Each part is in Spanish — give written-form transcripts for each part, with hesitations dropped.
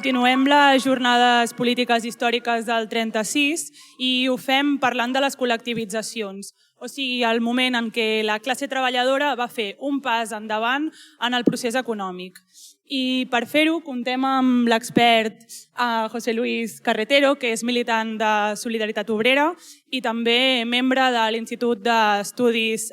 Continuem les jornades polítiques històriques del 36 i ho fem parlant de les col·lectivitzacions. O sigui, el moment en què la classe treballadora va fer un pas endavant en el procés econòmic. I per fer-ho contem amb l'expert José Luis Carretero, que és militant de Solidaritat Obrera i també membre de l'Institut d'Estudis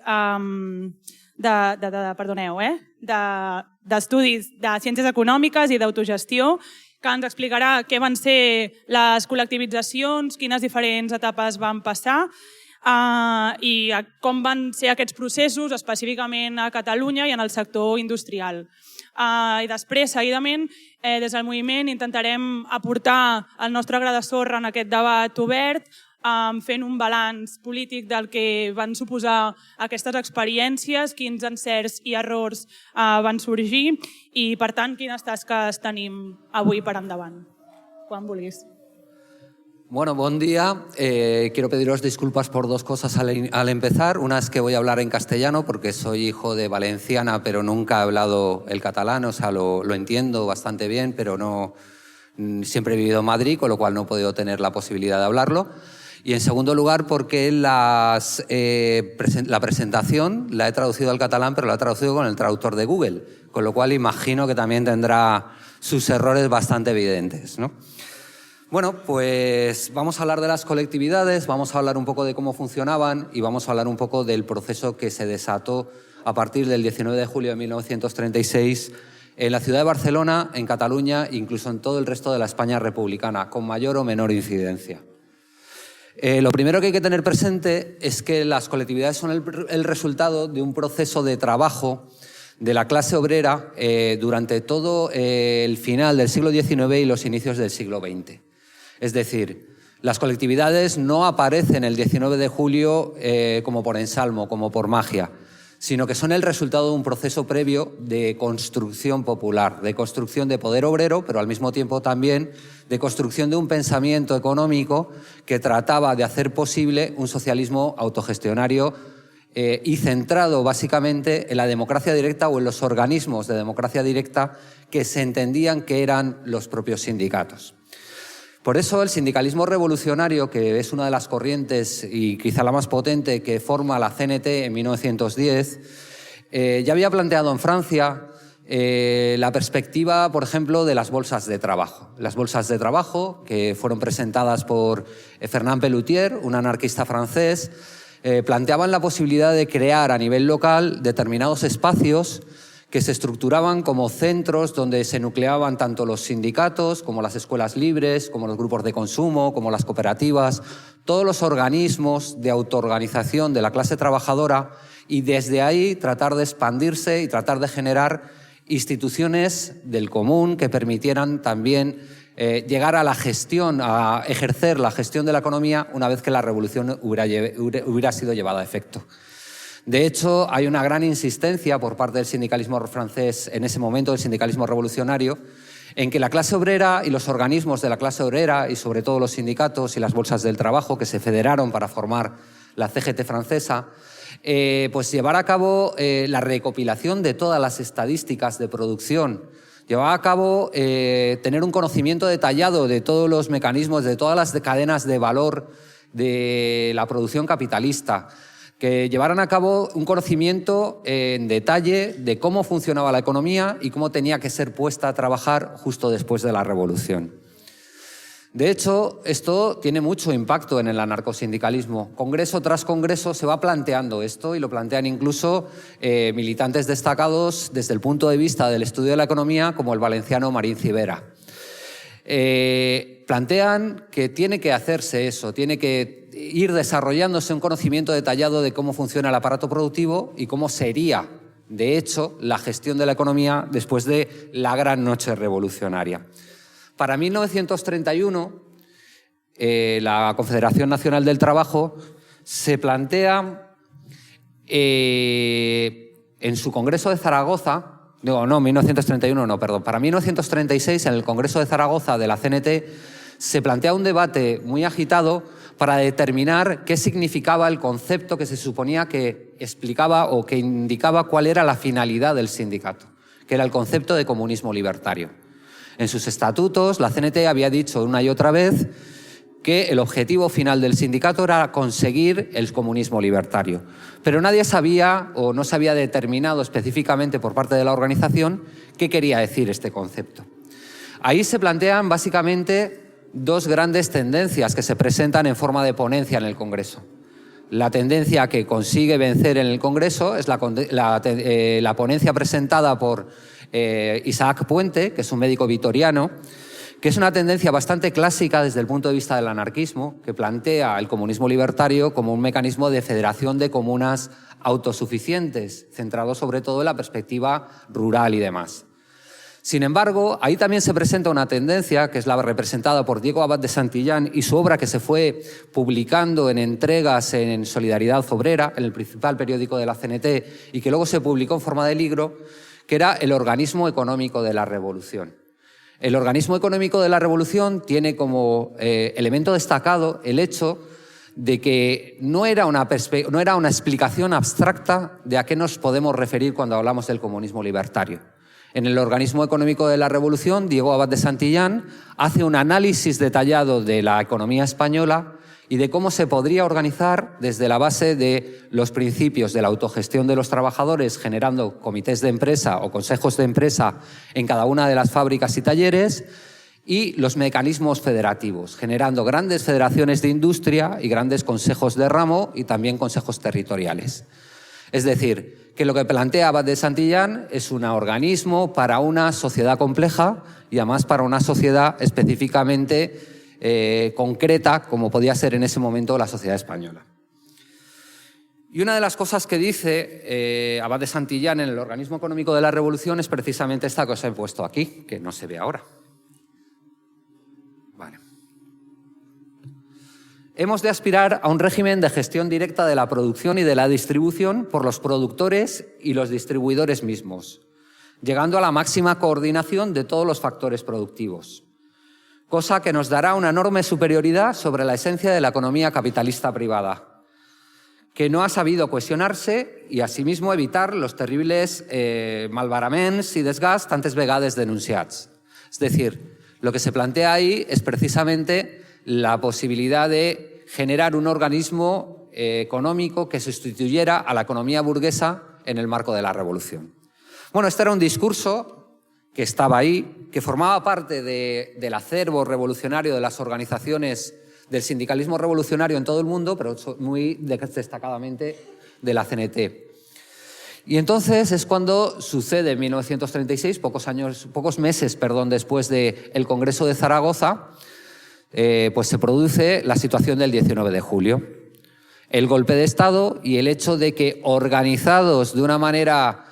d'Estudis de Ciències Econòmiques i d'Autogestió, que ens explicarà què van ser les col·lectivitzacions, quines diferents etapes van passar i com van ser aquests processos específicament a Catalunya i en el sector industrial. I després, seguidament, des del moviment intentarem aportar el nostre gra de sorra en aquest debat obert, fent un balanç polític del que van suposar aquestes experiències, quins encerts i errors van sorgir i, per tant, quines tasques tenim avui per endavant. Quan vulguis. Bueno, buen día. Quiero pediros disculpas por dos cosas al empezar. Una es que voy a hablar en castellano porque soy hijo de valenciana, pero nunca he hablado el catalán, o sea, lo entiendo bastante bien, pero no siempre he vivido en Madrid, con lo cual no he podido tener la posibilidad de hablarlo. Y en segundo lugar, porque la presentación la he traducido al catalán, pero la he traducido con el traductor de Google, con lo cual imagino que también tendrá sus errores bastante evidentes, ¿no? Bueno, pues vamos a hablar de las colectividades, vamos a hablar un poco de cómo funcionaban y vamos a hablar un poco del proceso que se desató a partir del 19 de julio de 1936 en la ciudad de Barcelona, en Cataluña e incluso en todo el resto de la España republicana, con mayor o menor incidencia. Lo primero que hay que tener presente es que las colectividades son el resultado de un proceso de trabajo de la clase obrera durante todo el final del siglo XIX y los inicios del siglo XX. Es decir, las colectividades no aparecen el 19 de julio como por ensalmo, como por magia, sino que son el resultado de un proceso previo de construcción popular, de construcción de poder obrero, pero al mismo tiempo también de construcción de un pensamiento económico que trataba de hacer posible un socialismo autogestionario y centrado básicamente en la democracia directa o en los organismos de democracia directa que se entendían que eran los propios sindicatos. Por eso el sindicalismo revolucionario, que es una de las corrientes y quizá la más potente que forma la CNT en 1910, ya había planteado en Francia la perspectiva, por ejemplo, de las bolsas de trabajo. Las bolsas de trabajo que fueron presentadas por Fernand Pelloutier, un anarquista francés, planteaban la posibilidad de crear a nivel local determinados espacios que se estructuraban como centros donde se nucleaban tanto los sindicatos como las escuelas libres, como los grupos de consumo, como las cooperativas, todos los organismos de autoorganización de la clase trabajadora y desde ahí tratar de expandirse y tratar de generar instituciones del común que permitieran también llegar a la gestión, a ejercer la gestión de la economía una vez que la revolución hubiera sido llevada a efecto. De hecho, hay una gran insistencia por parte del sindicalismo francés en ese momento, del sindicalismo revolucionario, en que la clase obrera y los organismos de la clase obrera y sobre todo los sindicatos y las bolsas del trabajo que se federaron para formar la CGT francesa, pues llevar a cabo la recopilación de todas las estadísticas de producción, llevar a cabo tener un conocimiento detallado de todos los mecanismos, de todas las cadenas de valor de la producción capitalista, que llevaran a cabo un conocimiento en detalle de cómo funcionaba la economía y cómo tenía que ser puesta a trabajar justo después de la revolución. De hecho, esto tiene mucho impacto en el anarcosindicalismo. Congreso tras congreso se va planteando esto y lo plantean incluso militantes destacados desde el punto de vista del estudio de la economía, como el valenciano Marín Civera. Plantean que tiene que hacerse eso, tiene que ir desarrollándose un conocimiento detallado de cómo funciona el aparato productivo y cómo sería, de hecho, la gestión de la economía después de la gran noche revolucionaria. Para 1931, la Confederación Nacional del Trabajo se plantea en su Congreso de Zaragoza, para 1936, en el Congreso de Zaragoza de la CNT, se plantea un debate muy agitado para determinar qué significaba el concepto que se suponía que explicaba o que indicaba cuál era la finalidad del sindicato, que era el concepto de comunismo libertario. En sus estatutos, la CNT había dicho una y otra vez que el objetivo final del sindicato era conseguir el comunismo libertario. Pero nadie sabía o no se había determinado específicamente por parte de la organización qué quería decir este concepto. Ahí se plantean básicamente dos grandes tendencias que se presentan en forma de ponencia en el Congreso. La tendencia que consigue vencer en el Congreso es la ponencia presentada por Isaac Puente, que es un médico vitoriano, que es una tendencia bastante clásica desde el punto de vista del anarquismo, que plantea el comunismo libertario como un mecanismo de federación de comunas autosuficientes, centrado sobre todo en la perspectiva rural y demás. Sin embargo, ahí también se presenta una tendencia, que es la representada por Diego Abad de Santillán y su obra que se fue publicando en entregas en Solidaridad Obrera, en el principal periódico de la CNT, y que luego se publicó en forma de libro, que era el organismo económico de la revolución. El organismo económico de la revolución tiene como elemento destacado el hecho de que no era una explicación abstracta de a qué nos podemos referir cuando hablamos del comunismo libertario. En el organismo económico de la revolución, Diego Abad de Santillán hace un análisis detallado de la economía española y de cómo se podría organizar desde la base de los principios de la autogestión de los trabajadores, generando comités de empresa o consejos de empresa en cada una de las fábricas y talleres, y los mecanismos federativos, generando grandes federaciones de industria y grandes consejos de ramo y también consejos territoriales. Es decir, que lo que plantea Abad de Santillán es un organismo para una sociedad compleja y además para una sociedad específicamente concreta, como podía ser en ese momento la sociedad española. Y una de las cosas que dice Abad de Santillán en el organismo económico de la revolución es precisamente esta que os he puesto aquí, que no se ve ahora. Vale. Hemos de aspirar a un régimen de gestión directa de la producción y de la distribución por los productores y los distribuidores mismos, llegando a la máxima coordinación de todos los factores productivos, cosa que nos dará una enorme superioridad sobre la esencia de la economía capitalista privada, que no ha sabido cohesionarse y asimismo evitar los terribles malbaraments y desgast antes vegades denunciats. Es decir, lo que se plantea ahí es precisamente la posibilidad de generar un organismo económico que sustituyera a la economía burguesa en el marco de la revolución. Bueno, este era un discurso que estaba ahí, que formaba parte del acervo revolucionario de las organizaciones del sindicalismo revolucionario en todo el mundo, pero muy destacadamente de la CNT. Y entonces es cuando sucede en 1936, pocos meses después del Congreso de Zaragoza, pues se produce la situación del 19 de julio. El golpe de Estado y el hecho de que, organizados de una manera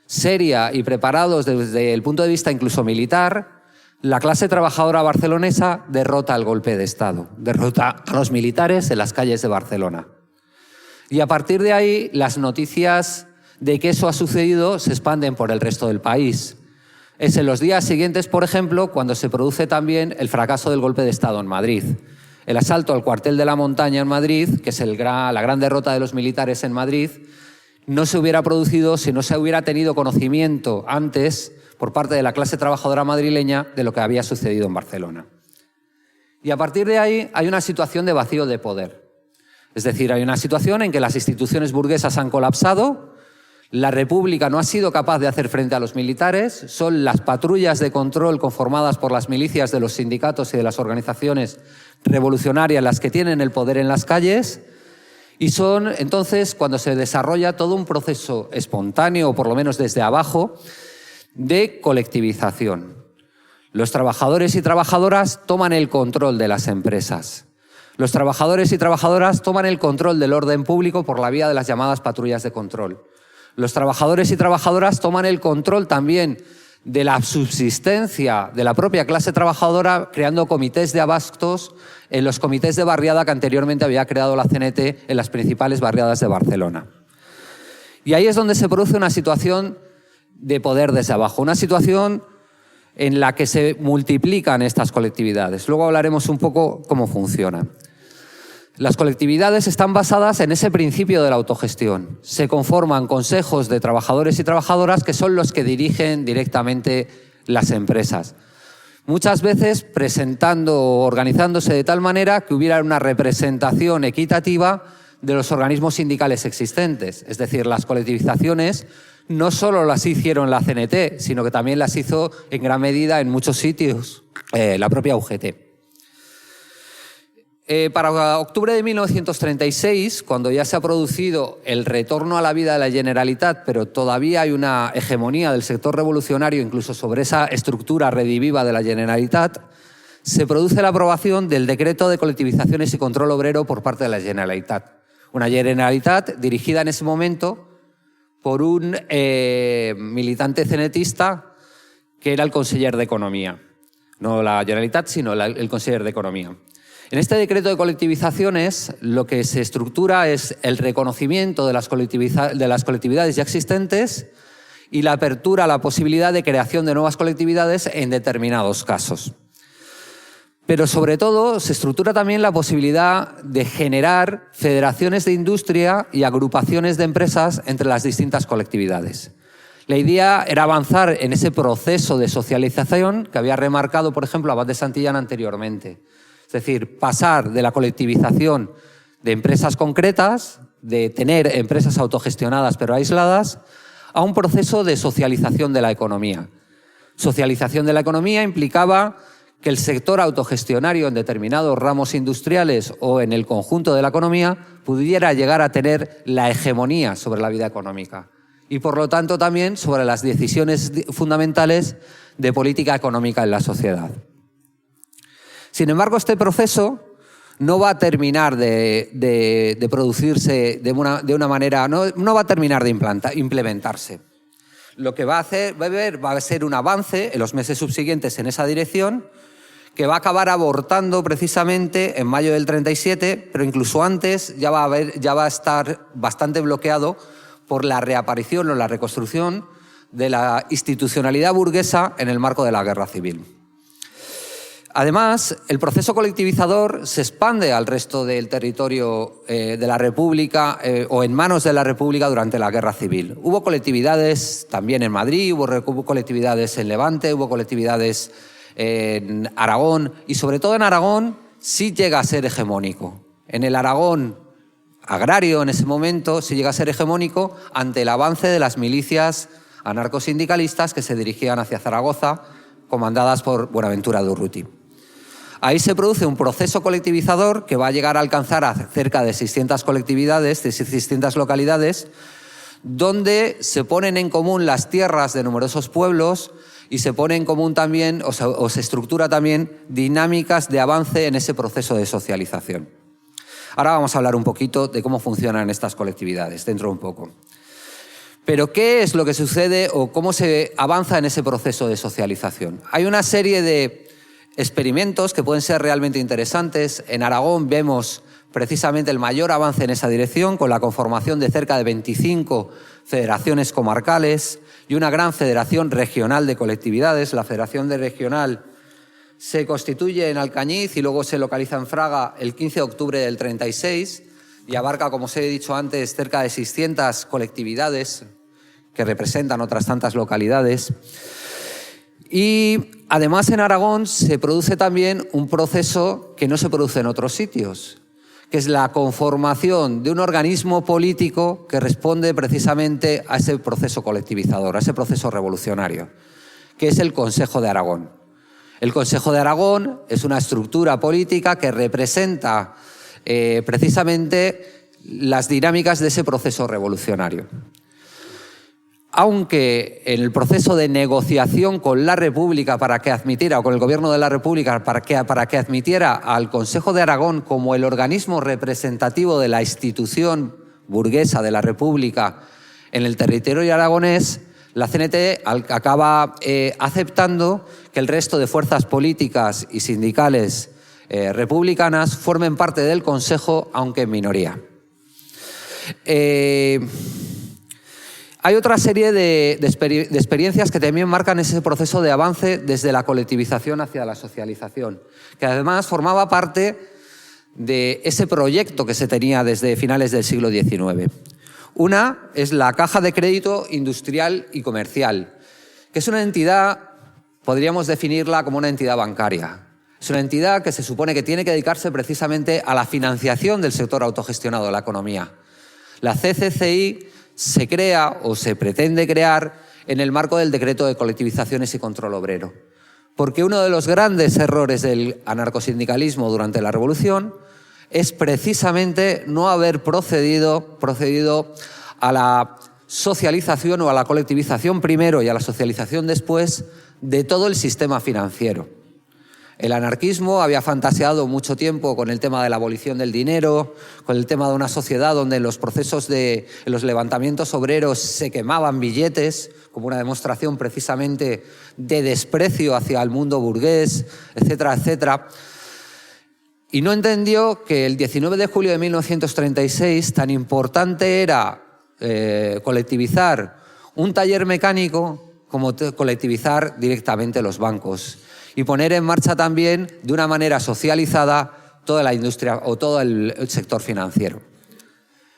seria y preparados desde el punto de vista incluso militar, la clase trabajadora barcelonesa derrota el golpe de Estado, derrota a los militares en las calles de Barcelona. Y a partir de ahí, las noticias de que eso ha sucedido se expanden por el resto del país. Es en los días siguientes, por ejemplo, cuando se produce también el fracaso del golpe de Estado en Madrid. El asalto al cuartel de la Montaña en Madrid, que es la gran derrota de los militares en Madrid, no se hubiera producido si no se hubiera tenido conocimiento antes por parte de la clase trabajadora madrileña de lo que había sucedido en Barcelona. Y a partir de ahí hay una situación de vacío de poder. Es decir, hay una situación en que las instituciones burguesas han colapsado, la República no ha sido capaz de hacer frente a los militares, son las patrullas de control conformadas por las milicias de los sindicatos y de las organizaciones revolucionarias las que tienen el poder en las calles. Y son entonces cuando se desarrolla todo un proceso espontáneo, o por lo menos desde abajo, de colectivización. Los trabajadores y trabajadoras toman el control de las empresas. Los trabajadores y trabajadoras toman el control del orden público por la vía de las llamadas patrullas de control. Los trabajadores y trabajadoras toman el control también de la subsistencia de la propia clase trabajadora, creando comités de abastos en los comités de barriada que anteriormente había creado la CNT en las principales barriadas de Barcelona. Y ahí es donde se produce una situación de poder desde abajo, una situación en la que se multiplican estas colectividades. Luego hablaremos un poco cómo funcionan. Las colectividades están basadas en ese principio de la autogestión. Se conforman consejos de trabajadores y trabajadoras que son los que dirigen directamente las empresas. Muchas veces presentando o organizándose de tal manera que hubiera una representación equitativa de los organismos sindicales existentes. Es decir, las colectivizaciones no solo las hicieron la CNT, sino que también las hizo en gran medida en muchos sitios la propia UGT. Para octubre de 1936, cuando ya se ha producido el retorno a la vida de la Generalitat, pero todavía hay una hegemonía del sector revolucionario incluso sobre esa estructura rediviva de la Generalitat, se produce la aprobación del Decreto de Colectivizaciones y Control Obrero por parte de la Generalitat. Una Generalitat dirigida en ese momento por un militante cenetista que era el conseller de Economía. No la Generalitat, sino el conseller de Economía. En este decreto de colectivizaciones lo que se estructura es el reconocimiento de las colectividades ya existentes y la apertura a la posibilidad de creación de nuevas colectividades en determinados casos. Pero sobre todo se estructura también la posibilidad de generar federaciones de industria y agrupaciones de empresas entre las distintas colectividades. La idea era avanzar en ese proceso de socialización que había remarcado, por ejemplo, Abad de Santillán anteriormente. Es decir, pasar de la colectivización de empresas concretas, de tener empresas autogestionadas pero aisladas, a un proceso de socialización de la economía. Socialización de la economía implicaba que el sector autogestionario en determinados ramos industriales o en el conjunto de la economía pudiera llegar a tener la hegemonía sobre la vida económica y, por lo tanto, también sobre las decisiones fundamentales de política económica en la sociedad. Sin embargo, este proceso no va a terminar de producirse de una manera, no va a terminar de implementarse. Lo que va a ser un avance en los meses subsiguientes en esa dirección, que va a acabar abortando precisamente en mayo del 37, pero incluso antes ya va a estar bastante bloqueado por la reaparición o la reconstrucción de la institucionalidad burguesa en el marco de la Guerra Civil. Además, el proceso colectivizador se expande al resto del territorio de la República o en manos de la República durante la Guerra Civil. Hubo colectividades también en Madrid, hubo colectividades en Levante, hubo colectividades en Aragón y sobre todo en Aragón sí llega a ser hegemónico. En el Aragón agrario en ese momento sí llega a ser hegemónico ante el avance de las milicias anarcosindicalistas que se dirigían hacia Zaragoza, comandadas por Buenaventura Durruti. Ahí se produce un proceso colectivizador que va a llegar a alcanzar a cerca de 600 colectividades, de 600 localidades, donde se ponen en común las tierras de numerosos pueblos y se pone en común también, o se estructura también, dinámicas de avance en ese proceso de socialización. Ahora vamos a hablar un poquito de cómo funcionan estas colectividades, dentro de un poco. Pero ¿qué es lo que sucede o cómo se avanza en ese proceso de socialización? Hay una serie de experimentos que pueden ser realmente interesantes. En Aragón vemos precisamente el mayor avance en esa dirección, con la conformación de cerca de 25 federaciones comarcales y una gran federación regional de colectividades. La federación regional se constituye en Alcañiz y luego se localiza en Fraga el 15 de octubre del 36 y abarca, como os he dicho antes, cerca de 600 colectividades que representan otras tantas localidades. Y además en Aragón se produce también un proceso que no se produce en otros sitios, que es la conformación de un organismo político que responde precisamente a ese proceso colectivizador, a ese proceso revolucionario, que es el Consejo de Aragón. El Consejo de Aragón es una estructura política que representa precisamente las dinámicas de ese proceso revolucionario. Aunque en el proceso de negociación con la República para que admitiera, o con el Gobierno de la República para que admitiera al Consejo de Aragón como el organismo representativo de la institución burguesa de la República en el territorio aragonés, la CNT acaba aceptando que el resto de fuerzas políticas y sindicales republicanas formen parte del Consejo, aunque en minoría. Hay otra serie de experiencias que también marcan ese proceso de avance desde la colectivización hacia la socialización, que además formaba parte de ese proyecto que se tenía desde finales del siglo XIX. Una es la Caja de Crédito Industrial y Comercial, que es una entidad podríamos definirla como una entidad bancaria. Es una entidad que se supone que tiene que dedicarse precisamente a la financiación del sector autogestionado de la economía. La CCCI se crea o se pretende crear en el marco del decreto de colectivizaciones y control obrero. Porque uno de los grandes errores del anarcosindicalismo durante la Revolución es precisamente no haber procedido a la socialización o a la colectivización primero y a la socialización después de todo el sistema financiero. El anarquismo había fantaseado mucho tiempo con el tema de la abolición del dinero, con el tema de una sociedad donde en los procesos en los levantamientos obreros se quemaban billetes, como una demostración precisamente de desprecio hacia el mundo burgués, etcétera, etcétera. Y no entendió que el 19 de julio de 1936 tan importante era colectivizar un taller mecánico como colectivizar directamente los bancos y poner en marcha también de una manera socializada toda la industria o todo el sector financiero.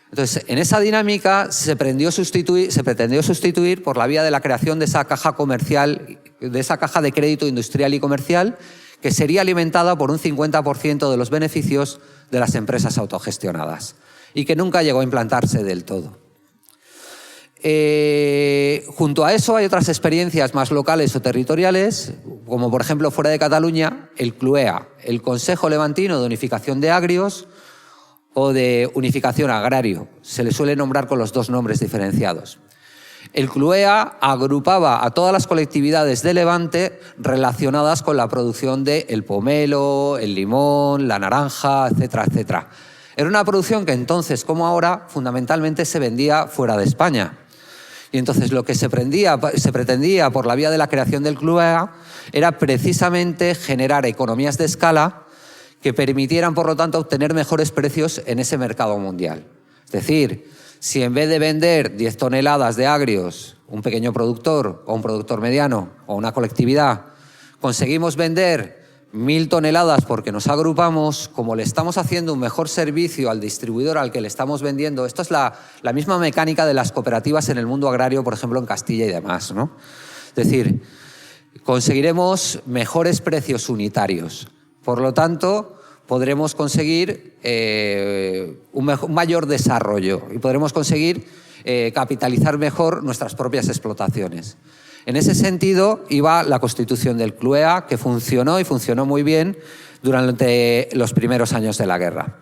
Entonces, en esa dinámica se pretendió sustituir por la vía de la creación de esa caja comercial, de esa caja de crédito industrial y comercial, que sería alimentada por un 50% de los beneficios de las empresas autogestionadas y que nunca llegó a implantarse del todo. Junto a eso hay otras experiencias más locales o territoriales, como por ejemplo fuera de Cataluña, el CLUEA, el Consejo Levantino de Unificación de Agrios o de Unificación Agrario. Se le suele nombrar con los dos nombres diferenciados. El CLUEA agrupaba a todas las colectividades de Levante relacionadas con la producción del pomelo, el limón, la naranja, etcétera, etcétera. Era una producción que entonces, como ahora, fundamentalmente se vendía fuera de España. Y entonces lo que se pretendía por la vía de la creación del CLUEA era precisamente generar economías de escala que permitieran, por lo tanto, obtener mejores precios en ese mercado mundial. Es decir, si en vez de vender 10 toneladas de agrios, un pequeño productor o un productor mediano o una colectividad, conseguimos vender 1000 toneladas porque nos agrupamos, como le estamos haciendo un mejor servicio al distribuidor al que le estamos vendiendo. Esto es la misma mecánica de las cooperativas en el mundo agrario, por ejemplo, en Castilla y demás, ¿no? Es decir, conseguiremos mejores precios unitarios. Por lo tanto, podremos conseguir un mayor desarrollo y podremos conseguir capitalizar mejor nuestras propias explotaciones. En ese sentido iba la constitución del CLUEA, que funcionó y funcionó muy bien durante los primeros años de la guerra.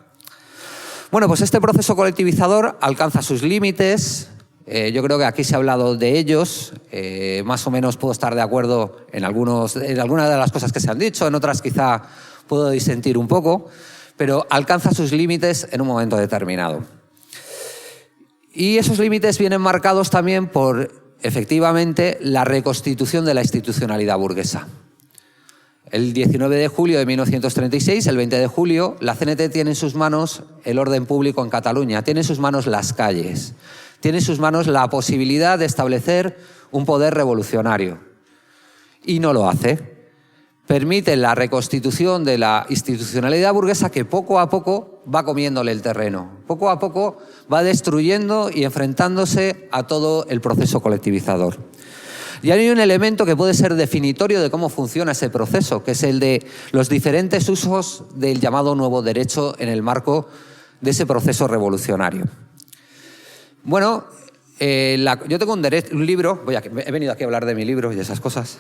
Bueno, pues este proceso colectivizador alcanza sus límites. Yo creo que aquí se ha hablado de ellos. Más o menos puedo estar de acuerdo en algunas de las cosas que se han dicho, en otras quizá puedo disentir un poco, pero alcanza sus límites en un momento determinado. Y esos límites vienen marcados también por, efectivamente, la reconstitución de la institucionalidad burguesa. El 19 de julio de 1936, el 20 de julio, la CNT tiene en sus manos el orden público en Cataluña, tiene en sus manos las calles, tiene en sus manos la posibilidad de establecer un poder revolucionario. Y no lo hace. Permite la reconstitución de la institucionalidad burguesa que poco a poco va comiéndole el terreno. Poco a poco va destruyendo y enfrentándose a todo el proceso colectivizador. Y hay un elemento que puede ser definitorio de cómo funciona ese proceso, que es el de los diferentes usos del llamado nuevo derecho en el marco de ese proceso revolucionario. Bueno, yo tengo un libro, he venido aquí a hablar de mi libro y de esas cosas,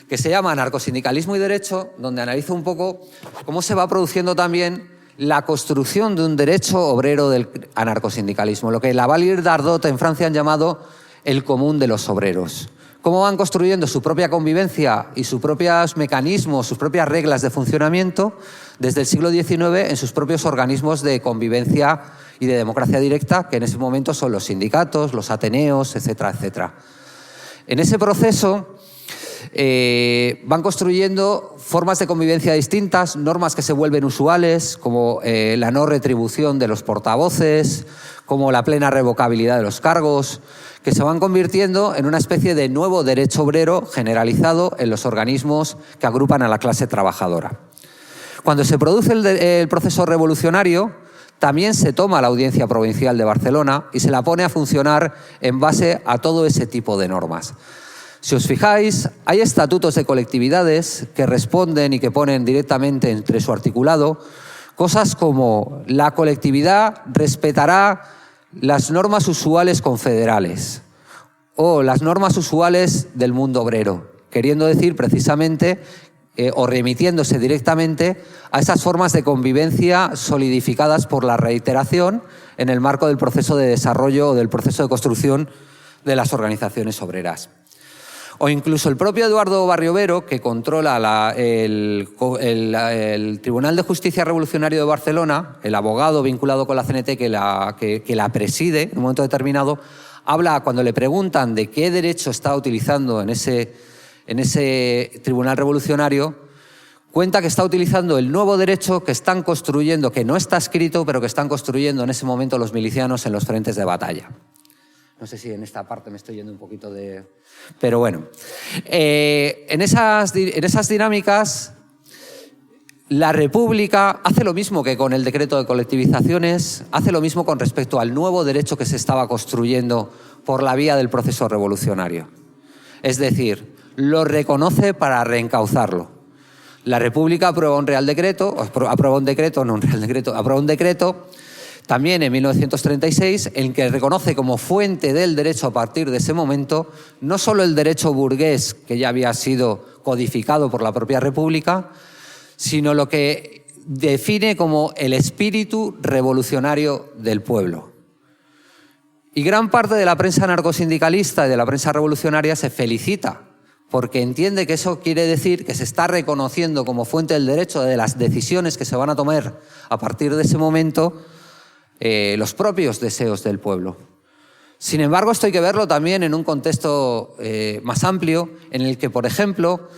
que se llama Anarcosindicalismo y Derecho, donde analizo un poco cómo se va produciendo también la construcción de un derecho obrero del anarcosindicalismo, lo que Laval y Dardot en Francia han llamado el común de los obreros. Cómo van construyendo su propia convivencia y sus propios mecanismos, sus propias reglas de funcionamiento desde el siglo XIX en sus propios organismos de convivencia y de democracia directa, que en ese momento son los sindicatos, los ateneos, etcétera, etcétera. En ese proceso van construyendo formas de convivencia distintas, normas que se vuelven usuales, como la no retribución de los portavoces, como la plena revocabilidad de los cargos, que se van convirtiendo en una especie de nuevo derecho obrero generalizado en los organismos que agrupan a la clase trabajadora. Cuando se produce el proceso revolucionario, también se toma la Audiencia Provincial de Barcelona y se la pone a funcionar en base a todo ese tipo de normas. Si os fijáis, hay estatutos de colectividades que responden y que ponen directamente entre su articulado cosas como la colectividad respetará las normas usuales confederales o las normas usuales del mundo obrero, queriendo decir precisamente o remitiéndose directamente a esas formas de convivencia solidificadas por la reiteración en el marco del proceso de desarrollo o del proceso de construcción de las organizaciones obreras. O incluso el propio Eduardo Barriobero, que controla el Tribunal de Justicia Revolucionario de Barcelona, el abogado vinculado con la CNT que la preside en un momento determinado, habla, cuando le preguntan de qué derecho está utilizando en ese Tribunal Revolucionario, cuenta que está utilizando el nuevo derecho que están construyendo, que no está escrito, pero que están construyendo en ese momento los milicianos en los frentes de batalla. No sé si en esta parte me estoy yendo un poquito de... Pero bueno, en esas dinámicas, la República hace lo mismo que con el decreto de colectivizaciones, hace lo mismo con respecto al nuevo derecho que se estaba construyendo por la vía del proceso revolucionario. Es decir, lo reconoce para reencauzarlo. La República aprueba un decreto también en 1936, en que reconoce como fuente del derecho a partir de ese momento no solo el derecho burgués, que ya había sido codificado por la propia República, sino lo que define como el espíritu revolucionario del pueblo. Y gran parte de la prensa anarcosindicalista y de la prensa revolucionaria se felicita, porque entiende que eso quiere decir que se está reconociendo como fuente del derecho de las decisiones que se van a tomar a partir de ese momento los propios deseos del pueblo. Sin embargo, esto hay que verlo también en un contexto más amplio, en el que, por ejemplo,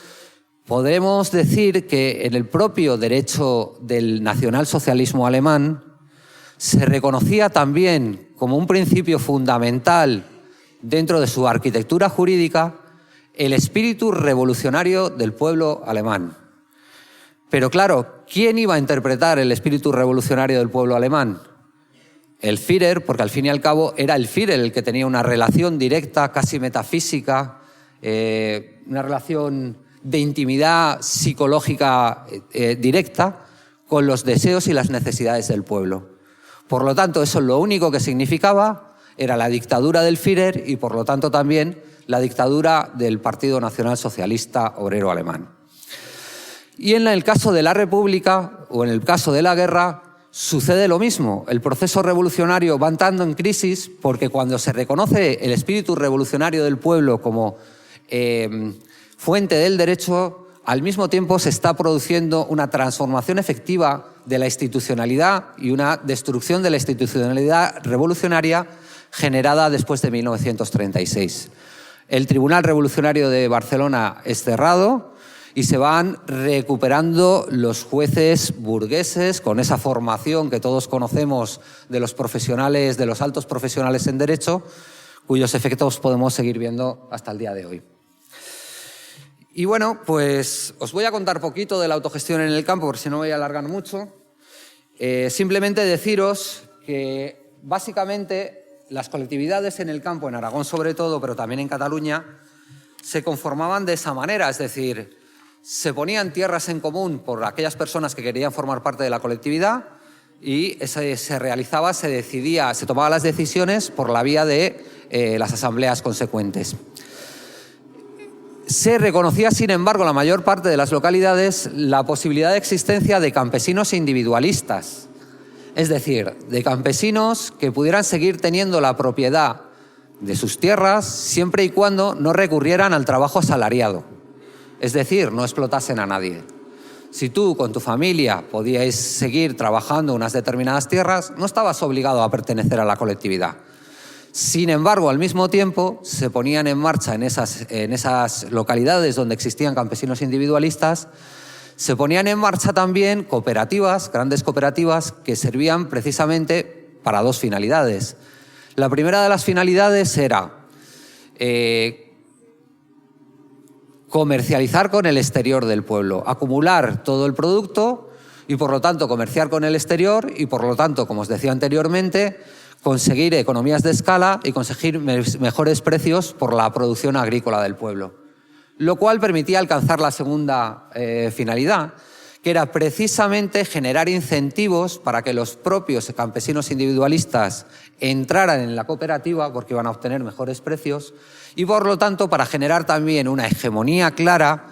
podremos decir que en el propio derecho del nacionalsocialismo alemán se reconocía también como un principio fundamental dentro de su arquitectura jurídica el espíritu revolucionario del pueblo alemán. Pero claro, ¿quién iba a interpretar el espíritu revolucionario del pueblo alemán? El Führer, porque al fin y al cabo era el Führer el que tenía una relación directa, casi metafísica, una relación de intimidad psicológica directa con los deseos y las necesidades del pueblo. Por lo tanto, eso lo único que significaba era la dictadura del Führer y, por lo tanto, también la dictadura del Partido Nacional Socialista Obrero Alemán. Y en el caso de la República o en el caso de la guerra, sucede lo mismo. El proceso revolucionario va entrando en crisis porque cuando se reconoce el espíritu revolucionario del pueblo como fuente del derecho, al mismo tiempo se está produciendo una transformación efectiva de la institucionalidad y una destrucción de la institucionalidad revolucionaria generada después de 1936. El Tribunal Revolucionario de Barcelona es cerrado y se van recuperando los jueces burgueses con esa formación que todos conocemos de los profesionales, de los altos profesionales en derecho, cuyos efectos podemos seguir viendo hasta el día de hoy. Y bueno, pues os voy a contar poquito de la autogestión en el campo, por si no voy a alargar mucho. Simplemente deciros que básicamente las colectividades en el campo, en Aragón sobre todo, pero también en Cataluña, se conformaban de esa manera, es decir, se ponían tierras en común por aquellas personas que querían formar parte de la colectividad y se realizaba, se decidía, se tomaban las decisiones por la vía de las asambleas consecuentes. Se reconocía, sin embargo, en la mayor parte de las localidades la posibilidad de existencia de campesinos individualistas, es decir, de campesinos que pudieran seguir teniendo la propiedad de sus tierras siempre y cuando no recurrieran al trabajo asalariado, es decir, no explotasen a nadie. Si tú con tu familia podíais seguir trabajando unas determinadas tierras, no estabas obligado a pertenecer a la colectividad. Sin embargo, al mismo tiempo, se ponían en marcha en esas localidades donde existían campesinos individualistas, se ponían en marcha también cooperativas, grandes cooperativas, que servían precisamente para dos finalidades. La primera de las finalidades era comercializar con el exterior del pueblo, acumular todo el producto y, por lo tanto, comerciar con el exterior y, por lo tanto, como os decía anteriormente, conseguir economías de escala y conseguir mejores precios por la producción agrícola del pueblo. Lo cual permitía alcanzar la segunda finalidad, que era precisamente generar incentivos para que los propios campesinos individualistas entraran en la cooperativa porque iban a obtener mejores precios y, por lo tanto, para generar también una hegemonía clara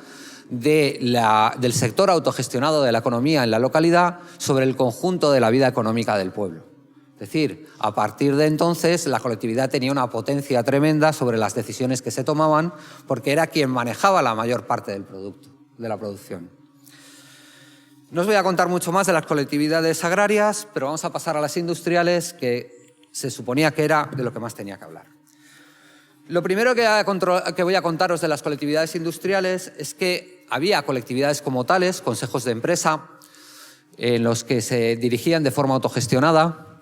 del sector autogestionado de la economía en la localidad sobre el conjunto de la vida económica del pueblo. Es decir, a partir de entonces la colectividad tenía una potencia tremenda sobre las decisiones que se tomaban porque era quien manejaba la mayor parte del producto, de la producción. No os voy a contar mucho más de las colectividades agrarias, pero vamos a pasar a las industriales, que se suponía que era de lo que más tenía que hablar. Lo primero que voy a contaros de las colectividades industriales es que había colectividades como tales, consejos de empresa, en los que se dirigían de forma autogestionada.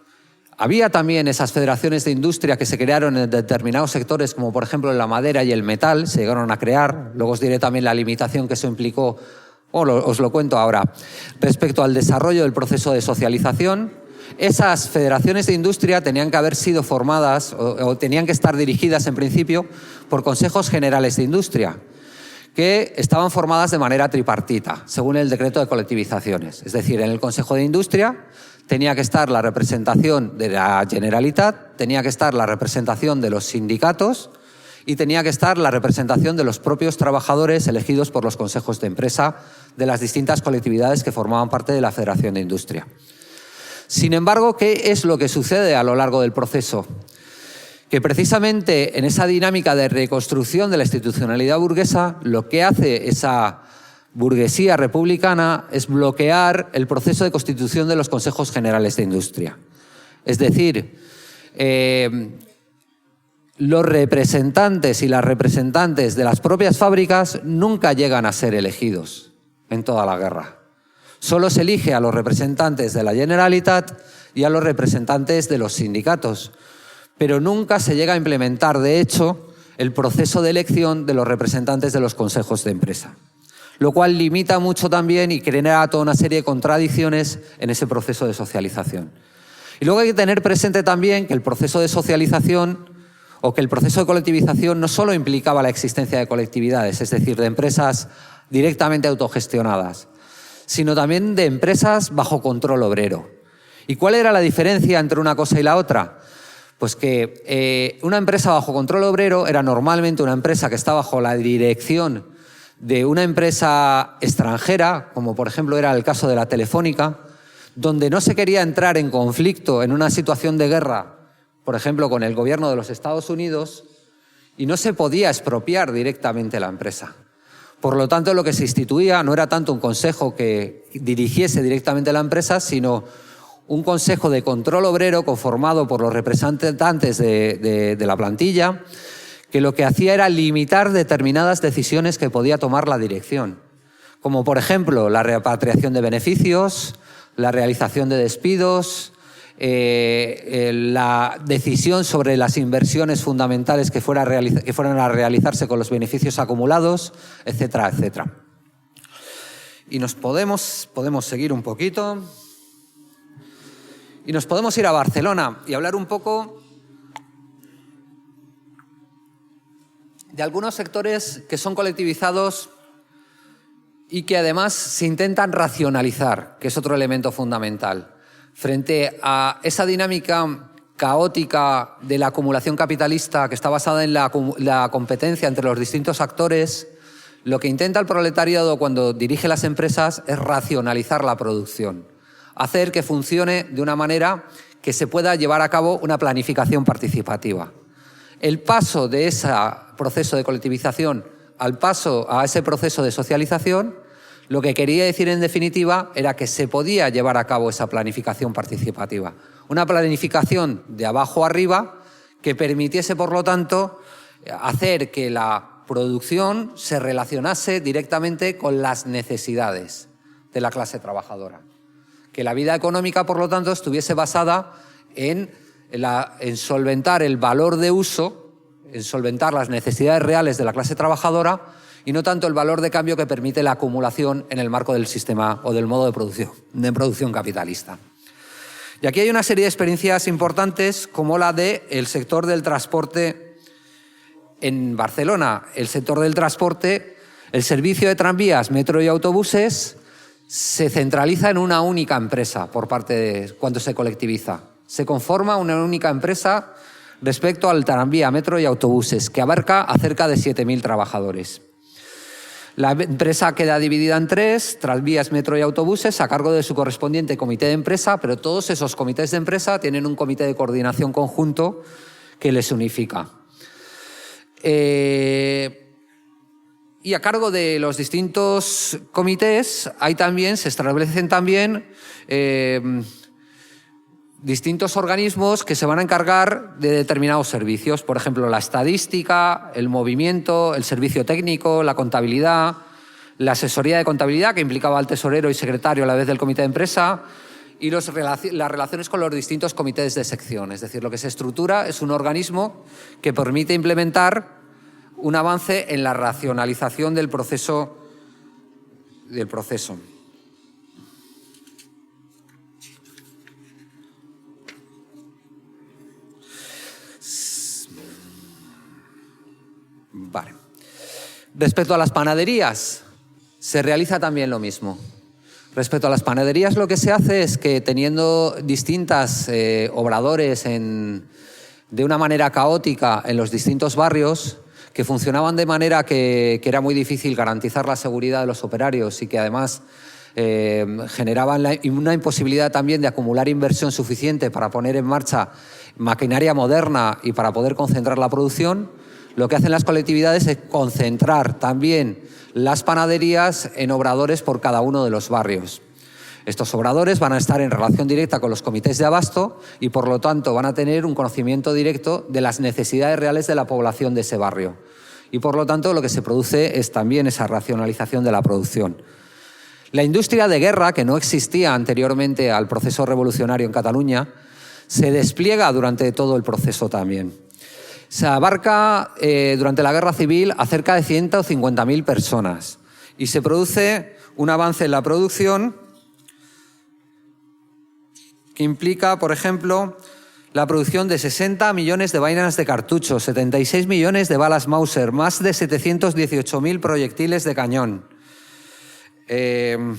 Había también esas federaciones de industria que se crearon en determinados sectores, como por ejemplo en la madera y el metal, se llegaron a crear. Luego os diré también la limitación que eso implicó, os lo cuento ahora, respecto al desarrollo del proceso de socialización. Esas federaciones de industria tenían que haber sido formadas o tenían que estar dirigidas en principio por consejos generales de industria, que estaban formadas de manera tripartita, según el decreto de colectivizaciones. Es decir, en el Consejo de Industria tenía que estar la representación de la Generalitat, tenía que estar la representación de los sindicatos y tenía que estar la representación de los propios trabajadores elegidos por los consejos de empresa de las distintas colectividades que formaban parte de la Federación de Industria. Sin embargo, ¿qué es lo que sucede a lo largo del proceso? Que precisamente en esa dinámica de reconstrucción de la institucionalidad burguesa, lo que hace esa burguesía republicana es bloquear el proceso de constitución de los consejos generales de industria. Es decir, los representantes y las representantes de las propias fábricas nunca llegan a ser elegidos en toda la guerra. Solo se elige a los representantes de la Generalitat y a los representantes de los sindicatos, pero nunca se llega a implementar, de hecho, el proceso de elección de los representantes de los consejos de empresa, lo cual limita mucho también y genera toda una serie de contradicciones en ese proceso de socialización. Y luego hay que tener presente también que el proceso de socialización o que el proceso de colectivización no solo implicaba la existencia de colectividades, es decir, de empresas directamente autogestionadas, sino también de empresas bajo control obrero. ¿Y cuál era la diferencia entre una cosa y la otra? Pues que una empresa bajo control obrero era normalmente una empresa que está bajo la dirección de una empresa extranjera, como por ejemplo era el caso de la Telefónica, donde no se quería entrar en conflicto en una situación de guerra, por ejemplo con el gobierno de los Estados Unidos, y no se podía expropiar directamente la empresa. Por lo tanto, lo que se instituía no era tanto un consejo que dirigiese directamente la empresa, sino un consejo de control obrero conformado por los representantes de la plantilla, que lo que hacía era limitar determinadas decisiones que podía tomar la dirección, como por ejemplo la repatriación de beneficios, la realización de despidos, la decisión sobre las inversiones fundamentales que fueran a realizarse con los beneficios acumulados, etcétera, etcétera. Y nos podemos seguir un poquito y nos podemos ir a Barcelona y hablar un poco de algunos sectores que son colectivizados y que además se intentan racionalizar, que es otro elemento fundamental. Frente a esa dinámica caótica de la acumulación capitalista que está basada en la competencia entre los distintos actores, lo que intenta el proletariado cuando dirige las empresas es racionalizar la producción, hacer que funcione de una manera que se pueda llevar a cabo una planificación participativa. El paso de ese proceso de colectivización al paso a ese proceso de socialización, lo que quería decir en definitiva era que se podía llevar a cabo esa planificación participativa. Una planificación de abajo arriba que permitiese, por lo tanto, hacer que la producción se relacionase directamente con las necesidades de la clase trabajadora. Que la vida económica, por lo tanto, estuviese basada en solventar el valor de uso, en solventar las necesidades reales de la clase trabajadora y no tanto el valor de cambio que permite la acumulación en el marco del sistema o del modo de producción capitalista. Y aquí hay una serie de experiencias importantes como la del sector del transporte en Barcelona. El sector del transporte, el servicio de tranvías, metro y autobuses se centraliza en una única empresa cuando se colectiviza. Se conforma una única empresa respecto al tranvía, metro y autobuses, que abarca a cerca de 7.000 trabajadores. La empresa queda dividida en 3, tranvías, metro y autobuses, a cargo de su correspondiente comité de empresa, pero todos esos comités de empresa tienen un comité de coordinación conjunto que les unifica. Y a cargo de los distintos comités se establecen también distintos organismos que se van a encargar de determinados servicios. Por ejemplo, la estadística, el movimiento, el servicio técnico, la contabilidad, la asesoría de contabilidad, que implicaba al tesorero y secretario a la vez del comité de empresa, y las relaciones con los distintos comités de sección. Es decir, lo que se estructura es un organismo que permite implementar un avance en la racionalización del proceso. Vale. Respecto a las panaderías, se realiza también lo mismo. Respecto a las panaderías, lo que se hace es que teniendo distintas obradores de una manera caótica en los distintos barrios, que funcionaban de manera que era muy difícil garantizar la seguridad de los operarios y que además generaban una imposibilidad también de acumular inversión suficiente para poner en marcha maquinaria moderna y para poder concentrar la producción, lo que hacen las colectividades es concentrar también las panaderías en obradores por cada uno de los barrios. Estos obradores van a estar en relación directa con los comités de abasto y, por lo tanto, van a tener un conocimiento directo de las necesidades reales de la población de ese barrio. Y, por lo tanto, lo que se produce es también esa racionalización de la producción. La industria de guerra, que no existía anteriormente al proceso revolucionario en Cataluña, se despliega durante todo el proceso también. Se abarca durante la guerra civil a cerca de 150.000 personas y se produce un avance en la producción que implica, por ejemplo, la producción de 60 millones de vainas de cartuchos, 76 millones de balas Mauser, más de 718.000 proyectiles de cañón. El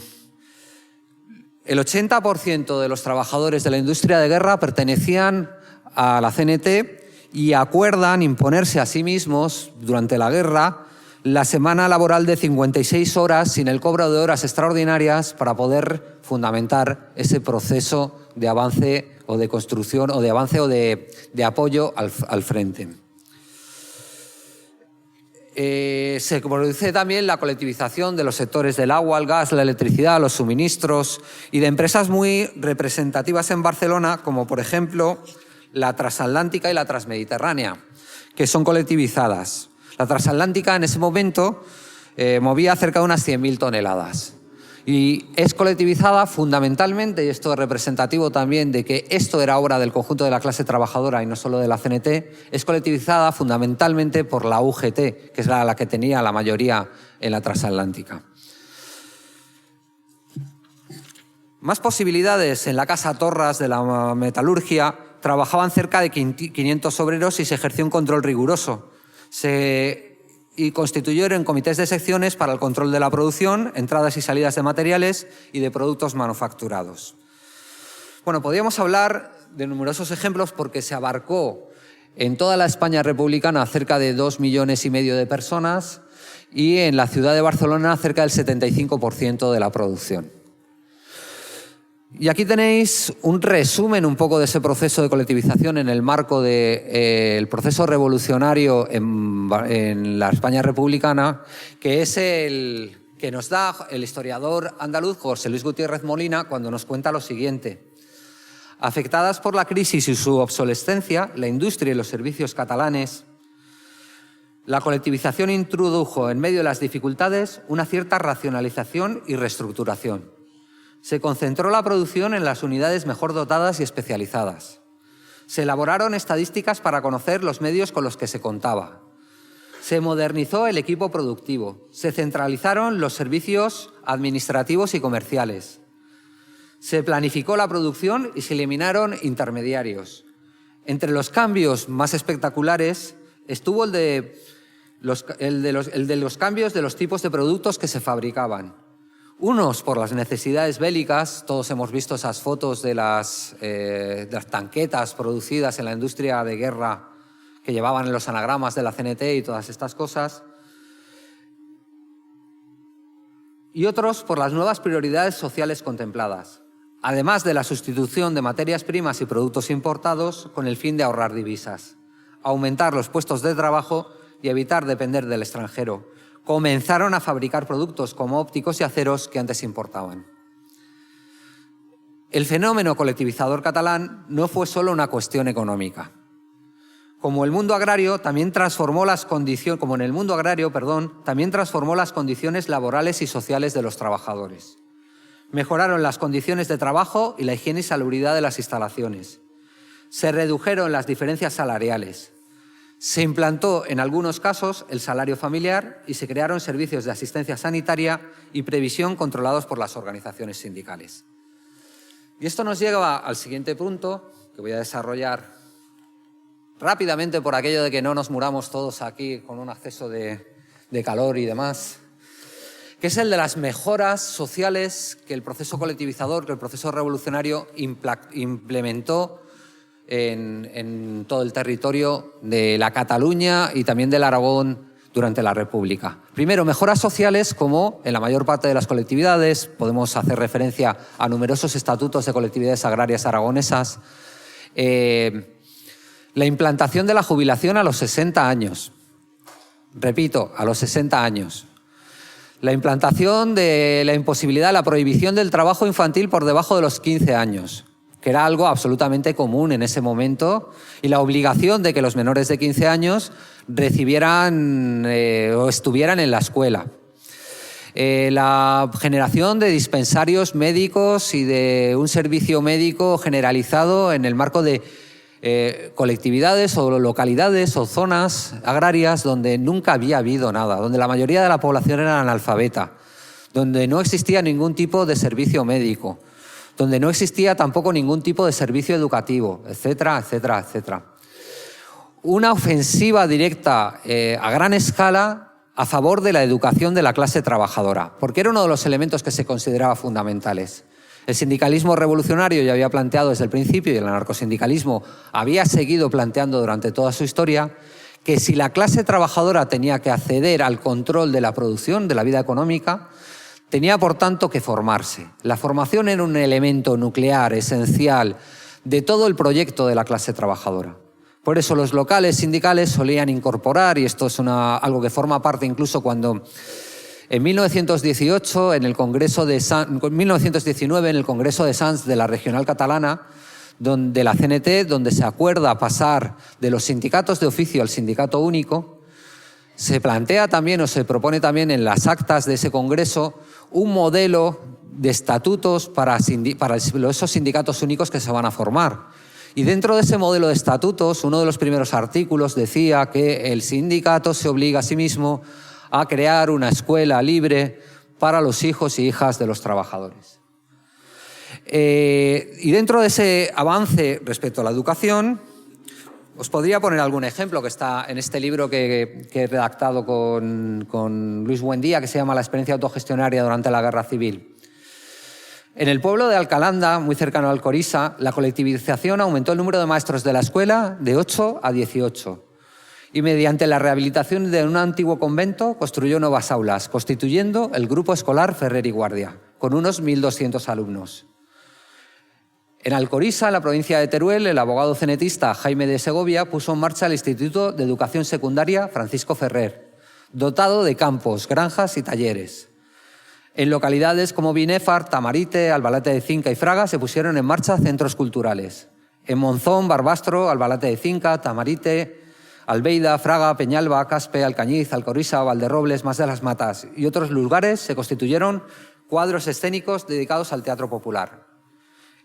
80% de los trabajadores de la industria de guerra pertenecían a la CNT y acuerdan imponerse a sí mismos, durante la guerra, la semana laboral de 56 horas sin el cobro de horas extraordinarias para poder fundamentar ese proceso de avance o de construcción o de avance o de apoyo al frente. Se produce también la colectivización de los sectores del agua, el gas, la electricidad, los suministros y de empresas muy representativas en Barcelona, como por ejemplo la transatlántica y la transmediterránea, que son colectivizadas. La transatlántica en ese momento movía cerca de unas 100.000 toneladas y es colectivizada fundamentalmente, y esto es representativo también de que esto era obra del conjunto de la clase trabajadora y no solo de la CNT, es colectivizada fundamentalmente por la UGT, que es la que tenía la mayoría en la transatlántica. Más posibilidades en la Casa Torras de la metalurgia. Trabajaban cerca de 500 obreros y se ejerció un control riguroso. Y constituyeron comités de secciones para el control de la producción, entradas y salidas de materiales y de productos manufacturados. Bueno, podríamos hablar de numerosos ejemplos porque se abarcó en toda la España republicana cerca de 2,5 millones de personas y en la ciudad de Barcelona cerca del 75% de la producción. Y aquí tenéis un resumen un poco de ese proceso de colectivización en el marco del proceso revolucionario en la España republicana, que es el que nos da el historiador andaluz José Luis Gutiérrez Molina cuando nos cuenta lo siguiente. Afectadas por la crisis y su obsolescencia, la industria y los servicios catalanes, la colectivización introdujo en medio de las dificultades una cierta racionalización y reestructuración. Se concentró la producción en las unidades mejor dotadas y especializadas. Se elaboraron estadísticas para conocer los medios con los que se contaba. Se modernizó el equipo productivo. Se centralizaron los servicios administrativos y comerciales. Se planificó la producción y se eliminaron intermediarios. Entre los cambios más espectaculares estuvo el de los cambios de los tipos de productos que se fabricaban. Unos por las necesidades bélicas, todos hemos visto esas fotos de las tanquetas producidas en la industria de guerra que llevaban en los anagramas de la CNT y todas estas cosas. Y otros por las nuevas prioridades sociales contempladas, además de la sustitución de materias primas y productos importados con el fin de ahorrar divisas, aumentar los puestos de trabajo y evitar depender del extranjero. Comenzaron a fabricar productos como ópticos y aceros que antes importaban. El fenómeno colectivizador catalán no fue solo una cuestión económica. Como en el mundo agrario, también transformó las condiciones laborales y sociales de los trabajadores. Mejoraron las condiciones de trabajo y la higiene y salubridad de las instalaciones. Se redujeron las diferencias salariales. Se implantó, en algunos casos, el salario familiar y se crearon servicios de asistencia sanitaria y previsión controlados por las organizaciones sindicales. Y esto nos lleva al siguiente punto, que voy a desarrollar rápidamente por aquello de que no nos muramos todos aquí con un acceso de calor y demás, que es el de las mejoras sociales que el proceso colectivizador, que el proceso revolucionario implementó en todo el territorio de la Cataluña y también del Aragón durante la República. Primero, mejoras sociales como en la mayor parte de las colectividades, podemos hacer referencia a numerosos estatutos de colectividades agrarias aragonesas, la implantación de la jubilación a los 60 años. Repito, a los 60 años. La implantación de la imposibilidad, la prohibición del trabajo infantil por debajo de los 15 años, que era algo absolutamente común en ese momento, y la obligación de que los menores de 15 años recibieran o estuvieran en la escuela. La generación de dispensarios médicos y de un servicio médico generalizado en el marco de colectividades o localidades o zonas agrarias donde nunca había habido nada, donde la mayoría de la población era analfabeta, donde no existía ningún tipo de servicio médico, donde no existía tampoco ningún tipo de servicio educativo, etcétera, etcétera, etcétera. Una ofensiva directa a gran escala a favor de la educación de la clase trabajadora, porque era uno de los elementos que se consideraba fundamentales. El sindicalismo revolucionario ya había planteado desde el principio, y el anarcosindicalismo había seguido planteando durante toda su historia, que si la clase trabajadora tenía que acceder al control de la producción, de la vida económica, tenía por tanto que formarse. La formación era un elemento nuclear, esencial, de todo el proyecto de la clase trabajadora. Por eso los locales sindicales solían incorporar, y esto es algo que forma parte incluso cuando en 1918, en el Congreso de 1919, en el Congreso de Sants de la Regional Catalana, de la CNT, donde se acuerda pasar de los sindicatos de oficio al sindicato único, se plantea también o se propone también en las actas de ese Congreso un modelo de estatutos para esos sindicatos únicos que se van a formar. Y dentro de ese modelo de estatutos, uno de los primeros artículos decía que el sindicato se obliga a sí mismo a crear una escuela libre para los hijos y hijas de los trabajadores. Y dentro de ese avance respecto a la educación, os podría poner algún ejemplo que está en este libro que he redactado con Luis Buendía, que se llama La experiencia autogestionaria durante la Guerra Civil. En el pueblo de Alcalanda, muy cercano a Alcoriza, la colectivización aumentó el número de maestros de la escuela de 8 a 18. Y mediante la rehabilitación de un antiguo convento construyó nuevas aulas, constituyendo el grupo escolar Ferrer y Guardia, con unos 1.200 alumnos. En Alcoriza, en la provincia de Teruel, el abogado cenetista Jaime de Segovia puso en marcha el Instituto de Educación Secundaria Francisco Ferrer, dotado de campos, granjas y talleres. En localidades como Binéfar, Tamarite, Albalate de Cinca y Fraga se pusieron en marcha centros culturales. En Monzón, Barbastro, Albalate de Cinca, Tamarite, Albeida, Fraga, Peñalba, Caspe, Alcañiz, Alcoriza, Valderrobles, Mas de las Matas y otros lugares se constituyeron cuadros escénicos dedicados al teatro popular.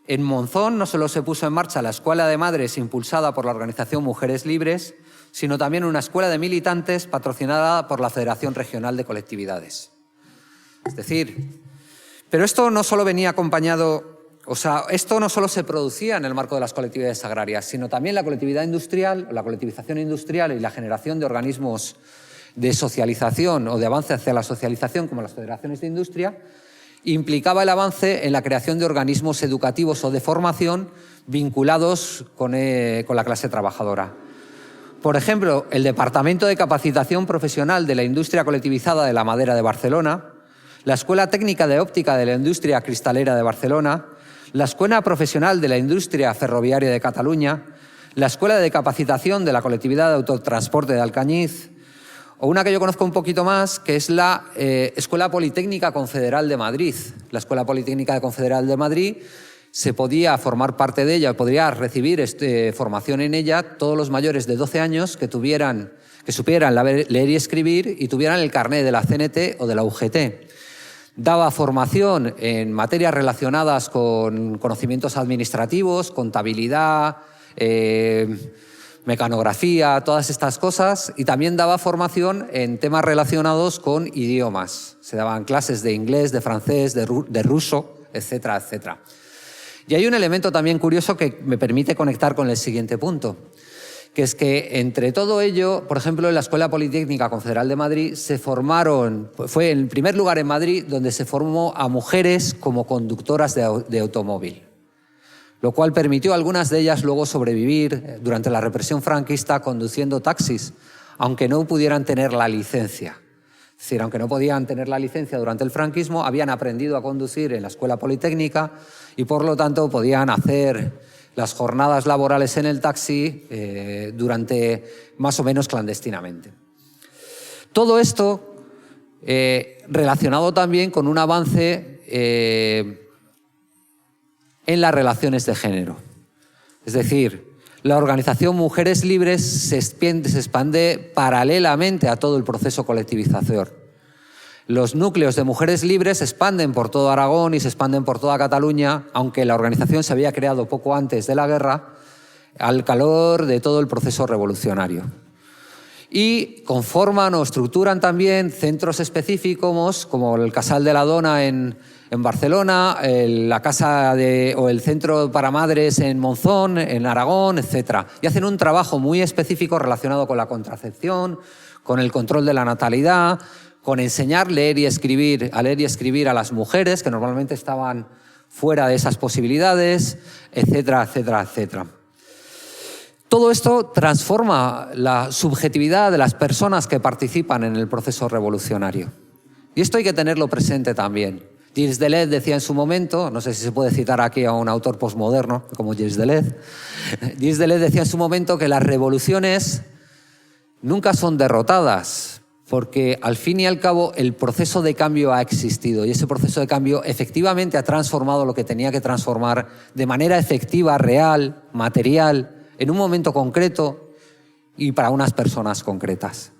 En Monzón no solo se puso en marcha la Escuela de Madres impulsada por la organización Mujeres Libres, sino también una escuela de militantes patrocinada por la Federación Regional de Colectividades. Es decir, pero esto no solo venía acompañado O sea, esto no solo se producía en el marco de las colectividades agrarias, sino también la colectividad industrial, la colectivización industrial y la generación de organismos de socialización o de avance hacia la socialización, como las federaciones de industria, implicaba el avance en la creación de organismos educativos o de formación vinculados con la clase trabajadora. Por ejemplo, el Departamento de Capacitación Profesional de la Industria Colectivizada de la Madera de Barcelona, la Escuela Técnica de Óptica de la Industria Cristalera de Barcelona, la Escuela Profesional de la Industria Ferroviaria de Cataluña, la Escuela de Capacitación de la Colectividad de Autotransporte de Alcañiz, o una que yo conozco un poquito más, que es la Escuela Politécnica Confederal de Madrid. La Escuela Politécnica Confederal de Madrid se podía formar parte de ella, podría recibir formación en ella todos los mayores de 12 años que supieran leer y escribir y tuvieran el carné de la CNT o de la UGT. Daba formación en materias relacionadas con conocimientos administrativos, contabilidad, mecanografía, todas estas cosas, y también daba formación en temas relacionados con idiomas. Se daban clases de inglés, de francés, de ruso, etcétera, etcétera. Y hay un elemento también curioso que me permite conectar con el siguiente punto, que es que entre todo ello, por ejemplo, en la Escuela Politécnica Confederal de Madrid fue el primer lugar en Madrid donde se formó a mujeres como conductoras de automóvil, lo cual permitió a algunas de ellas luego sobrevivir durante la represión franquista conduciendo taxis, aunque no pudieran tener la licencia. Es decir, aunque no podían tener la licencia durante el franquismo, habían aprendido a conducir en la Escuela Politécnica y, por lo tanto, podían hacer las jornadas laborales en el taxi durante más o menos clandestinamente. Todo esto relacionado también con un avance en las relaciones de género. Es decir, la organización Mujeres Libres se expande paralelamente a todo el proceso colectivizador. Los núcleos de Mujeres Libres se expanden por todo Aragón y se expanden por toda Cataluña, aunque la organización se había creado poco antes de la guerra, al calor de todo el proceso revolucionario. Y conforman o estructuran también centros específicos como el Casal de la Dona en Barcelona, la casa o el Centro para Madres en Monzón, en Aragón, etc. Y hacen un trabajo muy específico relacionado con la contracepción, con el control de la natalidad, con enseñar a leer y escribir a las mujeres, que normalmente estaban fuera de esas posibilidades, etcétera, etcétera, etcétera. Todo esto transforma la subjetividad de las personas que participan en el proceso revolucionario. Y esto hay que tenerlo presente también. Gilles Deleuze decía en su momento, no sé si se puede citar aquí a un autor posmoderno como Gilles Deleuze, Gilles Deleuze decía en su momento que las revoluciones nunca son derrotadas, porque al fin y al cabo el proceso de cambio ha existido y ese proceso de cambio efectivamente ha transformado lo que tenía que transformar de manera efectiva, real, material, en un momento concreto y para unas personas concretas.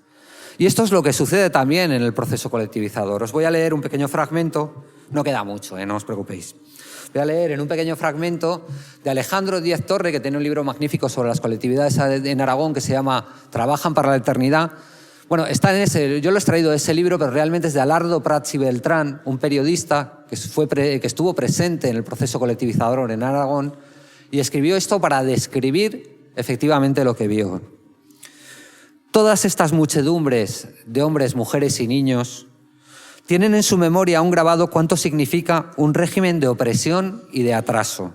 Y esto es lo que sucede también en el proceso colectivizador. Os voy a leer un pequeño fragmento, no queda mucho, no os preocupéis. Voy a leer en un pequeño fragmento de Alejandro Díaz Torre, que tiene un libro magnífico sobre las colectividades en Aragón que se llama Trabajan para la eternidad. Bueno, yo lo he extraído de ese libro, pero realmente es de Alardo Prats y Beltrán, un periodista que estuvo presente en el proceso colectivizador en Aragón y escribió esto para describir efectivamente lo que vio. Todas estas muchedumbres de hombres, mujeres y niños tienen en su memoria aún grabado cuánto significa un régimen de opresión y de atraso.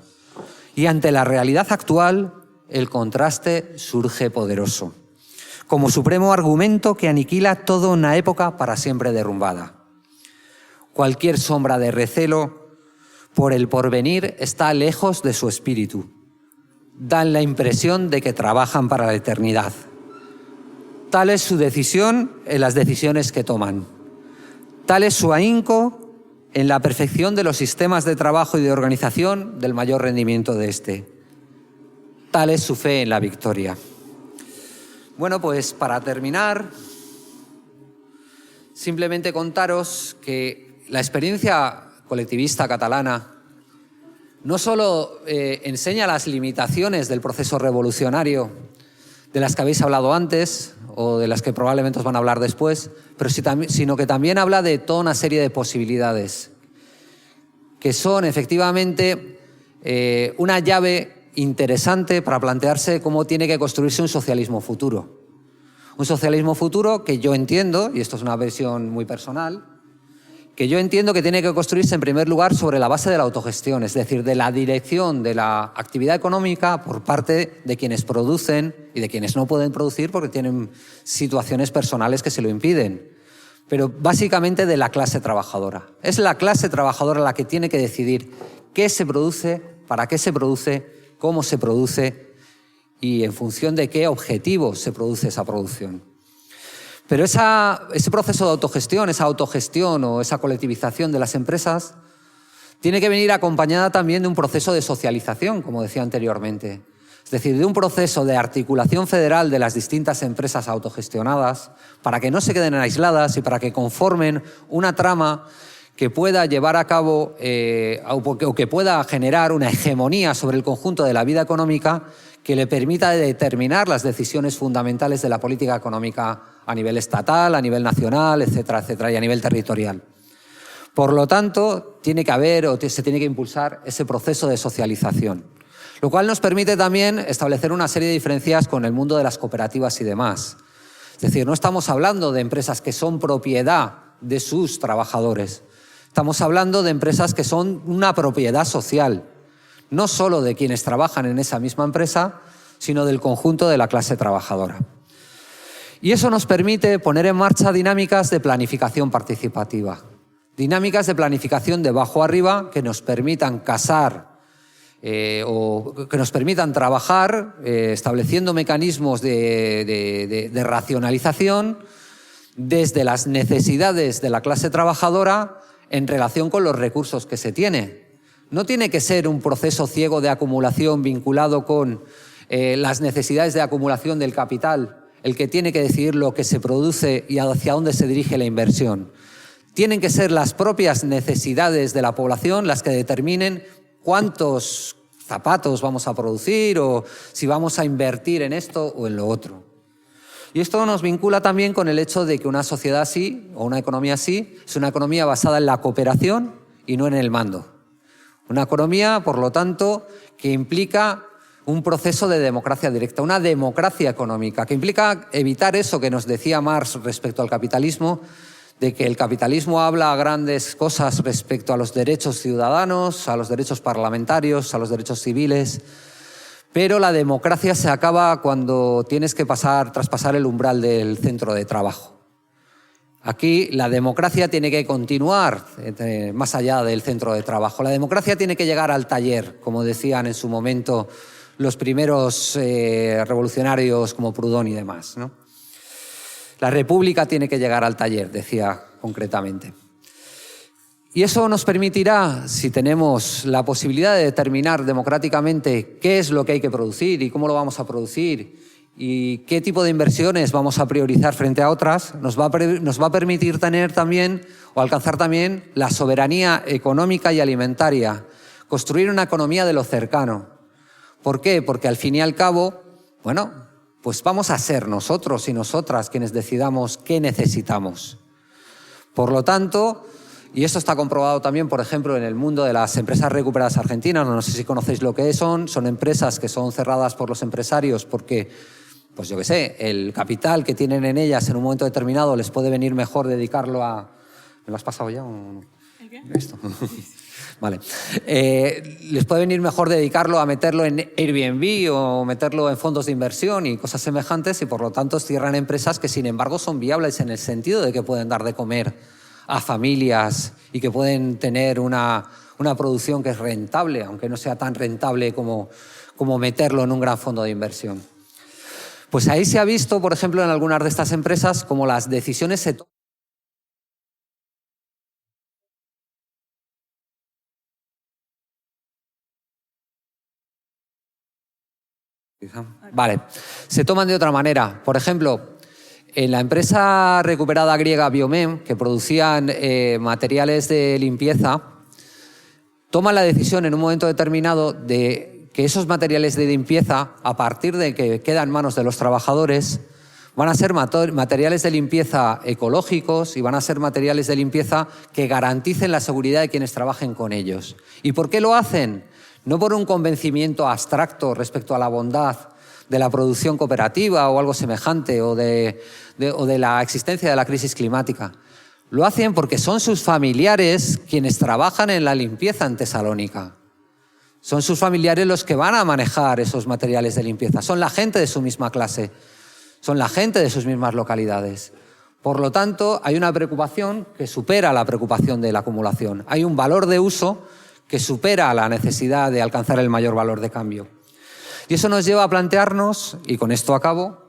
Y ante la realidad actual, el contraste surge poderoso, como supremo argumento que aniquila toda una época para siempre derrumbada. Cualquier sombra de recelo por el porvenir está lejos de su espíritu. Dan la impresión de que trabajan para la eternidad. Tal es su decisión en las decisiones que toman. Tal es su ahínco en la perfección de los sistemas de trabajo y de organización del mayor rendimiento de este. Tal es su fe en la victoria. Bueno, pues para terminar, simplemente contaros que la experiencia colectivista catalana no solo enseña las limitaciones del proceso revolucionario de las que habéis hablado antes o de las que probablemente os van a hablar después, sino que también habla de toda una serie de posibilidades que son efectivamente una llave interesante para plantearse cómo tiene que construirse un socialismo futuro. Un socialismo futuro que yo entiendo, y esto es una versión muy personal, que yo entiendo que tiene que construirse en primer lugar sobre la base de la autogestión, es decir, de la dirección de la actividad económica por parte de quienes producen y de quienes no pueden producir porque tienen situaciones personales que se lo impiden. Pero básicamente de la clase trabajadora. Es la clase trabajadora la que tiene que decidir qué se produce, para qué se produce, cómo se produce y en función de qué objetivos se produce esa producción. Pero ese proceso de autogestión, esa autogestión o esa colectivización de las empresas tiene que venir acompañada también de un proceso de socialización, como decía anteriormente. Es decir, de un proceso de articulación federal de las distintas empresas autogestionadas para que no se queden aisladas y para que conformen una trama que pueda llevar a cabo o que pueda generar una hegemonía sobre el conjunto de la vida económica que le permita determinar las decisiones fundamentales de la política económica a nivel estatal, a nivel nacional, etcétera, etcétera, y a nivel territorial. Por lo tanto, tiene que haber o se tiene que impulsar ese proceso de socialización, lo cual nos permite también establecer una serie de diferencias con el mundo de las cooperativas y demás. Es decir, no estamos hablando de empresas que son propiedad de sus trabajadores. Estamos hablando de empresas que son una propiedad social, no solo de quienes trabajan en esa misma empresa, sino del conjunto de la clase trabajadora. Y eso nos permite poner en marcha dinámicas de planificación participativa, dinámicas de planificación de abajo arriba que nos permitan casar o que nos permitan trabajar estableciendo mecanismos de racionalización desde las necesidades de la clase trabajadora en relación con los recursos que se tiene. No tiene que ser un proceso ciego de acumulación vinculado con las necesidades de acumulación del capital el que tiene que decidir lo que se produce y hacia dónde se dirige la inversión. Tienen que ser las propias necesidades de la población las que determinen cuántos zapatos vamos a producir o si vamos a invertir en esto o en lo otro. Y esto nos vincula también con el hecho de que una sociedad así o una economía así es una economía basada en la cooperación y no en el mando. Una economía, por lo tanto, que implica un proceso de democracia directa, una democracia económica, que implica evitar eso que nos decía Marx respecto al capitalismo, de que el capitalismo habla grandes cosas respecto a los derechos ciudadanos, a los derechos parlamentarios, a los derechos civiles, pero la democracia se acaba cuando tienes que traspasar el umbral del centro de trabajo. Aquí la democracia tiene que continuar más allá del centro de trabajo. La democracia tiene que llegar al taller, como decían en su momento los primeros revolucionarios como Proudhon y demás, ¿no? La república tiene que llegar al taller, decía concretamente. Y eso nos permitirá, si tenemos la posibilidad de determinar democráticamente qué es lo que hay que producir y cómo lo vamos a producir y qué tipo de inversiones vamos a priorizar frente a otras, nos va a permitir tener también o alcanzar también la soberanía económica y alimentaria, construir una economía de lo cercano. ¿Por qué? Porque al fin y al cabo, bueno, pues vamos a ser nosotros y nosotras quienes decidamos qué necesitamos. Por lo tanto, y esto está comprobado también, por ejemplo, en el mundo de las empresas recuperadas argentinas, no sé si conocéis lo que son empresas que son cerradas por los empresarios porque, pues yo qué sé, el capital que tienen en ellas en un momento determinado les puede venir mejor dedicarlo a... ¿Me lo has pasado ya o no? ¿El qué? Esto. Vale. Les puede venir mejor dedicarlo a meterlo en Airbnb o meterlo en fondos de inversión y cosas semejantes y por lo tanto cierran empresas que sin embargo son viables en el sentido de que pueden dar de comer a familias y que pueden tener una producción que es rentable, aunque no sea tan rentable como meterlo en un gran fondo de inversión. Pues ahí se ha visto, por ejemplo, en algunas de estas empresas, como las decisiones se toman. Vale, se toman de otra manera. Por ejemplo, en la empresa recuperada griega Biomem, que producían materiales de limpieza, toman la decisión en un momento determinado de que esos materiales de limpieza, a partir de que quedan en manos de los trabajadores, van a ser materiales de limpieza ecológicos y van a ser materiales de limpieza que garanticen la seguridad de quienes trabajen con ellos. ¿Y por qué lo hacen? No por un convencimiento abstracto respecto a la bondad de la producción cooperativa o algo semejante o de la existencia de la crisis climática. Lo hacen porque son sus familiares quienes trabajan en la limpieza en Tesalónica. Son sus familiares los que van a manejar esos materiales de limpieza. Son la gente de su misma clase. Son la gente de sus mismas localidades. Por lo tanto, hay una preocupación que supera la preocupación de la acumulación. Hay un valor de uso que supera la necesidad de alcanzar el mayor valor de cambio. Y eso nos lleva a plantearnos, y con esto acabo,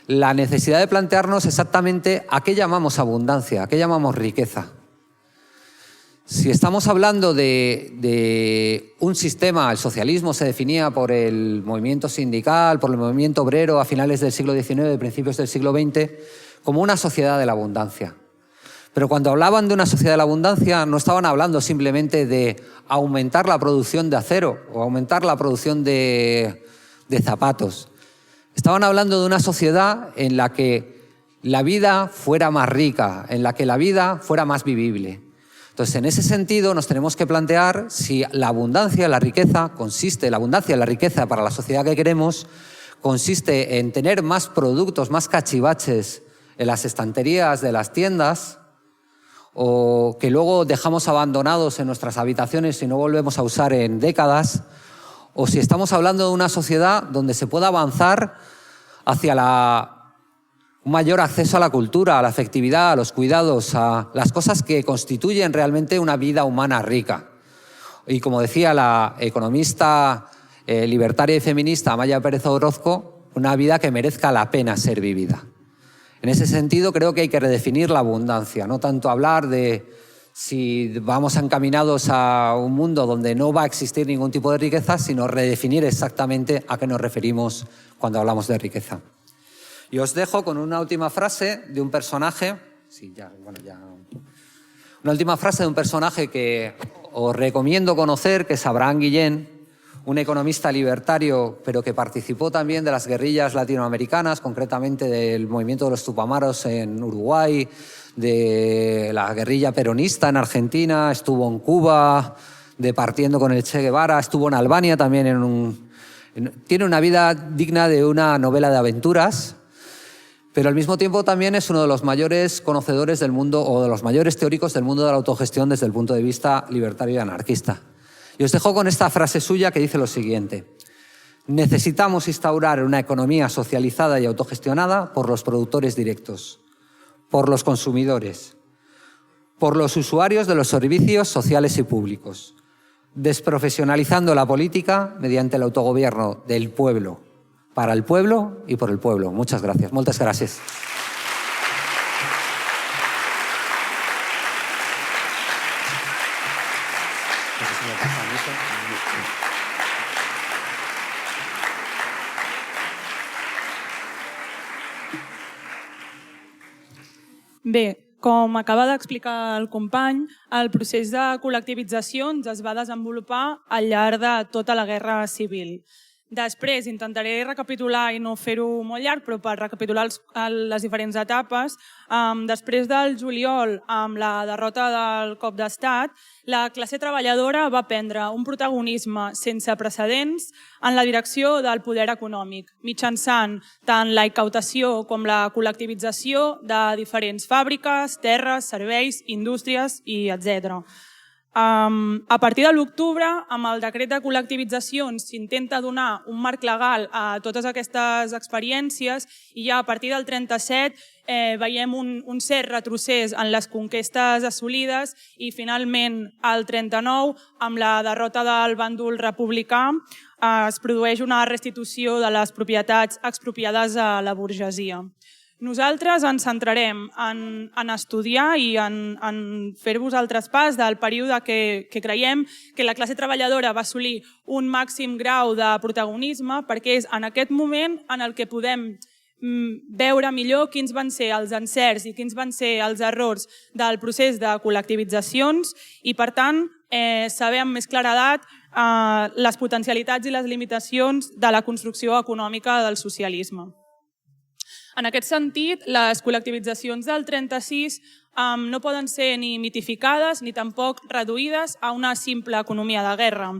la necesidad de plantearnos exactamente a qué llamamos abundancia, a qué llamamos riqueza. Si estamos hablando de un sistema, el socialismo se definía por el movimiento sindical, por el movimiento obrero a finales del siglo XIX, principios del siglo XX, como una sociedad de la abundancia. Pero cuando hablaban de una sociedad de la abundancia no estaban hablando simplemente de aumentar la producción de acero o aumentar la producción de zapatos. Estaban hablando de una sociedad en la que la vida fuera más rica, en la que la vida fuera más vivible. Entonces, en ese sentido, nos tenemos que plantear si la abundancia, la riqueza, la abundancia, la riqueza para la sociedad que queremos, consiste en tener más productos, más cachivaches en las estanterías de las tiendas, o que luego dejamos abandonados en nuestras habitaciones y no volvemos a usar en décadas, o si estamos hablando de una sociedad donde se pueda avanzar hacia un mayor acceso a la cultura, a la afectividad, a los cuidados, a las cosas que constituyen realmente una vida humana rica. Y como decía la economista libertaria y feminista Amaya Pérez Orozco, una vida que merezca la pena ser vivida. En ese sentido, creo que hay que redefinir la abundancia, no tanto hablar de si vamos encaminados a un mundo donde no va a existir ningún tipo de riqueza, sino redefinir exactamente a qué nos referimos cuando hablamos de riqueza. Y os dejo con una última frase de un personaje, una última frase de un personaje que os recomiendo conocer, que es Abraham Guillén, un economista libertario, pero que participó también de las guerrillas latinoamericanas, concretamente del movimiento de los Tupamaros en Uruguay, de la guerrilla peronista en Argentina, estuvo en Cuba departiendo con el Che Guevara, estuvo en Albania también. Tiene una vida digna de una novela de aventuras, pero al mismo tiempo también es uno de los mayores conocedores del mundo o de los mayores teóricos del mundo de la autogestión desde el punto de vista libertario y anarquista. Y os dejo con esta frase suya que dice lo siguiente: necesitamos instaurar una economía socializada y autogestionada por los productores directos, por los consumidores, por los usuarios de los servicios sociales y públicos, desprofesionalizando la política mediante el autogobierno del pueblo, para el pueblo y por el pueblo. Muchas gracias. Moltes gràcies. Bé, com acaba d'explicar el company, el procés de col·lectivitzacions es va desenvolupar al llarg de tota la Guerra Civil. Després intentaré recapitular i no fer-ho molt llarg, però per recapitular les diferents etapes. Després del juliol, amb la derrota del cop d'estat, la classe treballadora va prendre un protagonisme sense precedents en la direcció del poder econòmic, mitjançant tant la incautació com la col·lectivització de diferents fàbriques, terres, serveis, indústries i etc. A partir de l'octubre, amb el decret de col·lectivitzacions, s'intenta donar un marc legal a totes aquestes experiències i ja a partir del 37 veiem un cert retrocés en les conquestes assolides i finalment al 39, amb la derrota del bàndol republicà, es produeix una restitució de les propietats expropiades a la burgesia. Nosaltres ens centrarem en estudiar i en fer-vos el traspàs del període que creiem que la classe treballadora va assolir un màxim grau de protagonisme, perquè és en aquest moment en el que podem veure millor quins van ser els encerts i quins van ser els errors del procés de col·lectivitzacions i, per tant, saber amb més claredat les potencialitats i les limitacions de la construcció econòmica del socialisme. En aquest sentit, les col·lectivitzacions del 36 no poden ser ni mitificades ni tampoc reduïdes a una simple economia de guerra.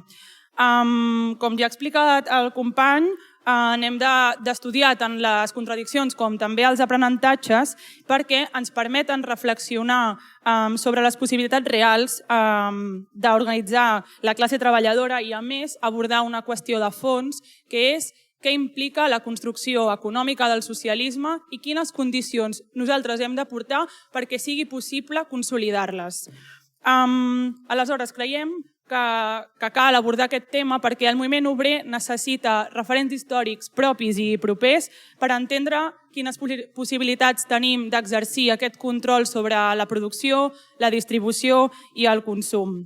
Com ja ha explicat el company, n'hem d'estudiar tant les contradiccions com també els aprenentatges perquè ens permeten reflexionar sobre les possibilitats reals d'organitzar la classe treballadora i, a més, abordar una qüestió de fons que és què implica la construcció econòmica del socialisme i quines condicions nosaltres hem d'aportar perquè sigui possible consolidar-les. Aleshores, creiem que cal abordar aquest tema perquè el moviment obrer necessita referents històrics propis i propers per entendre quines possibilitats tenim d'exercir aquest control sobre la producció, la distribució i el consum.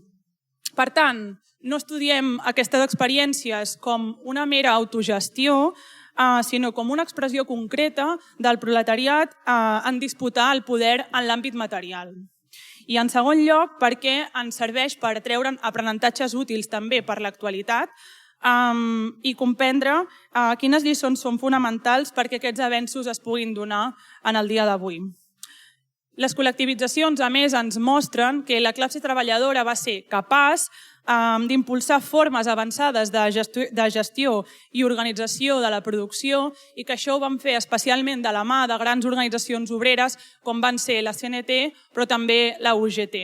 Per tant, no estudiem aquestes experiències com una mera autogestió, sinó com una expressió concreta del proletariat en disputar el poder en l'àmbit material. I en segon lloc, perquè ens serveix per treure'n aprenentatges útils també per l'actualitat i comprendre quines lliçons són fonamentals perquè aquests avenços es puguin donar en el dia d'avui. Les col·lectivitzacions, a més, ens mostren que la classe treballadora va ser capaç d'impulsar formes avançades de gestió i organització de la producció i que això ho van fer especialment de la mà de grans organitzacions obreres com van ser la CNT però també la UGT.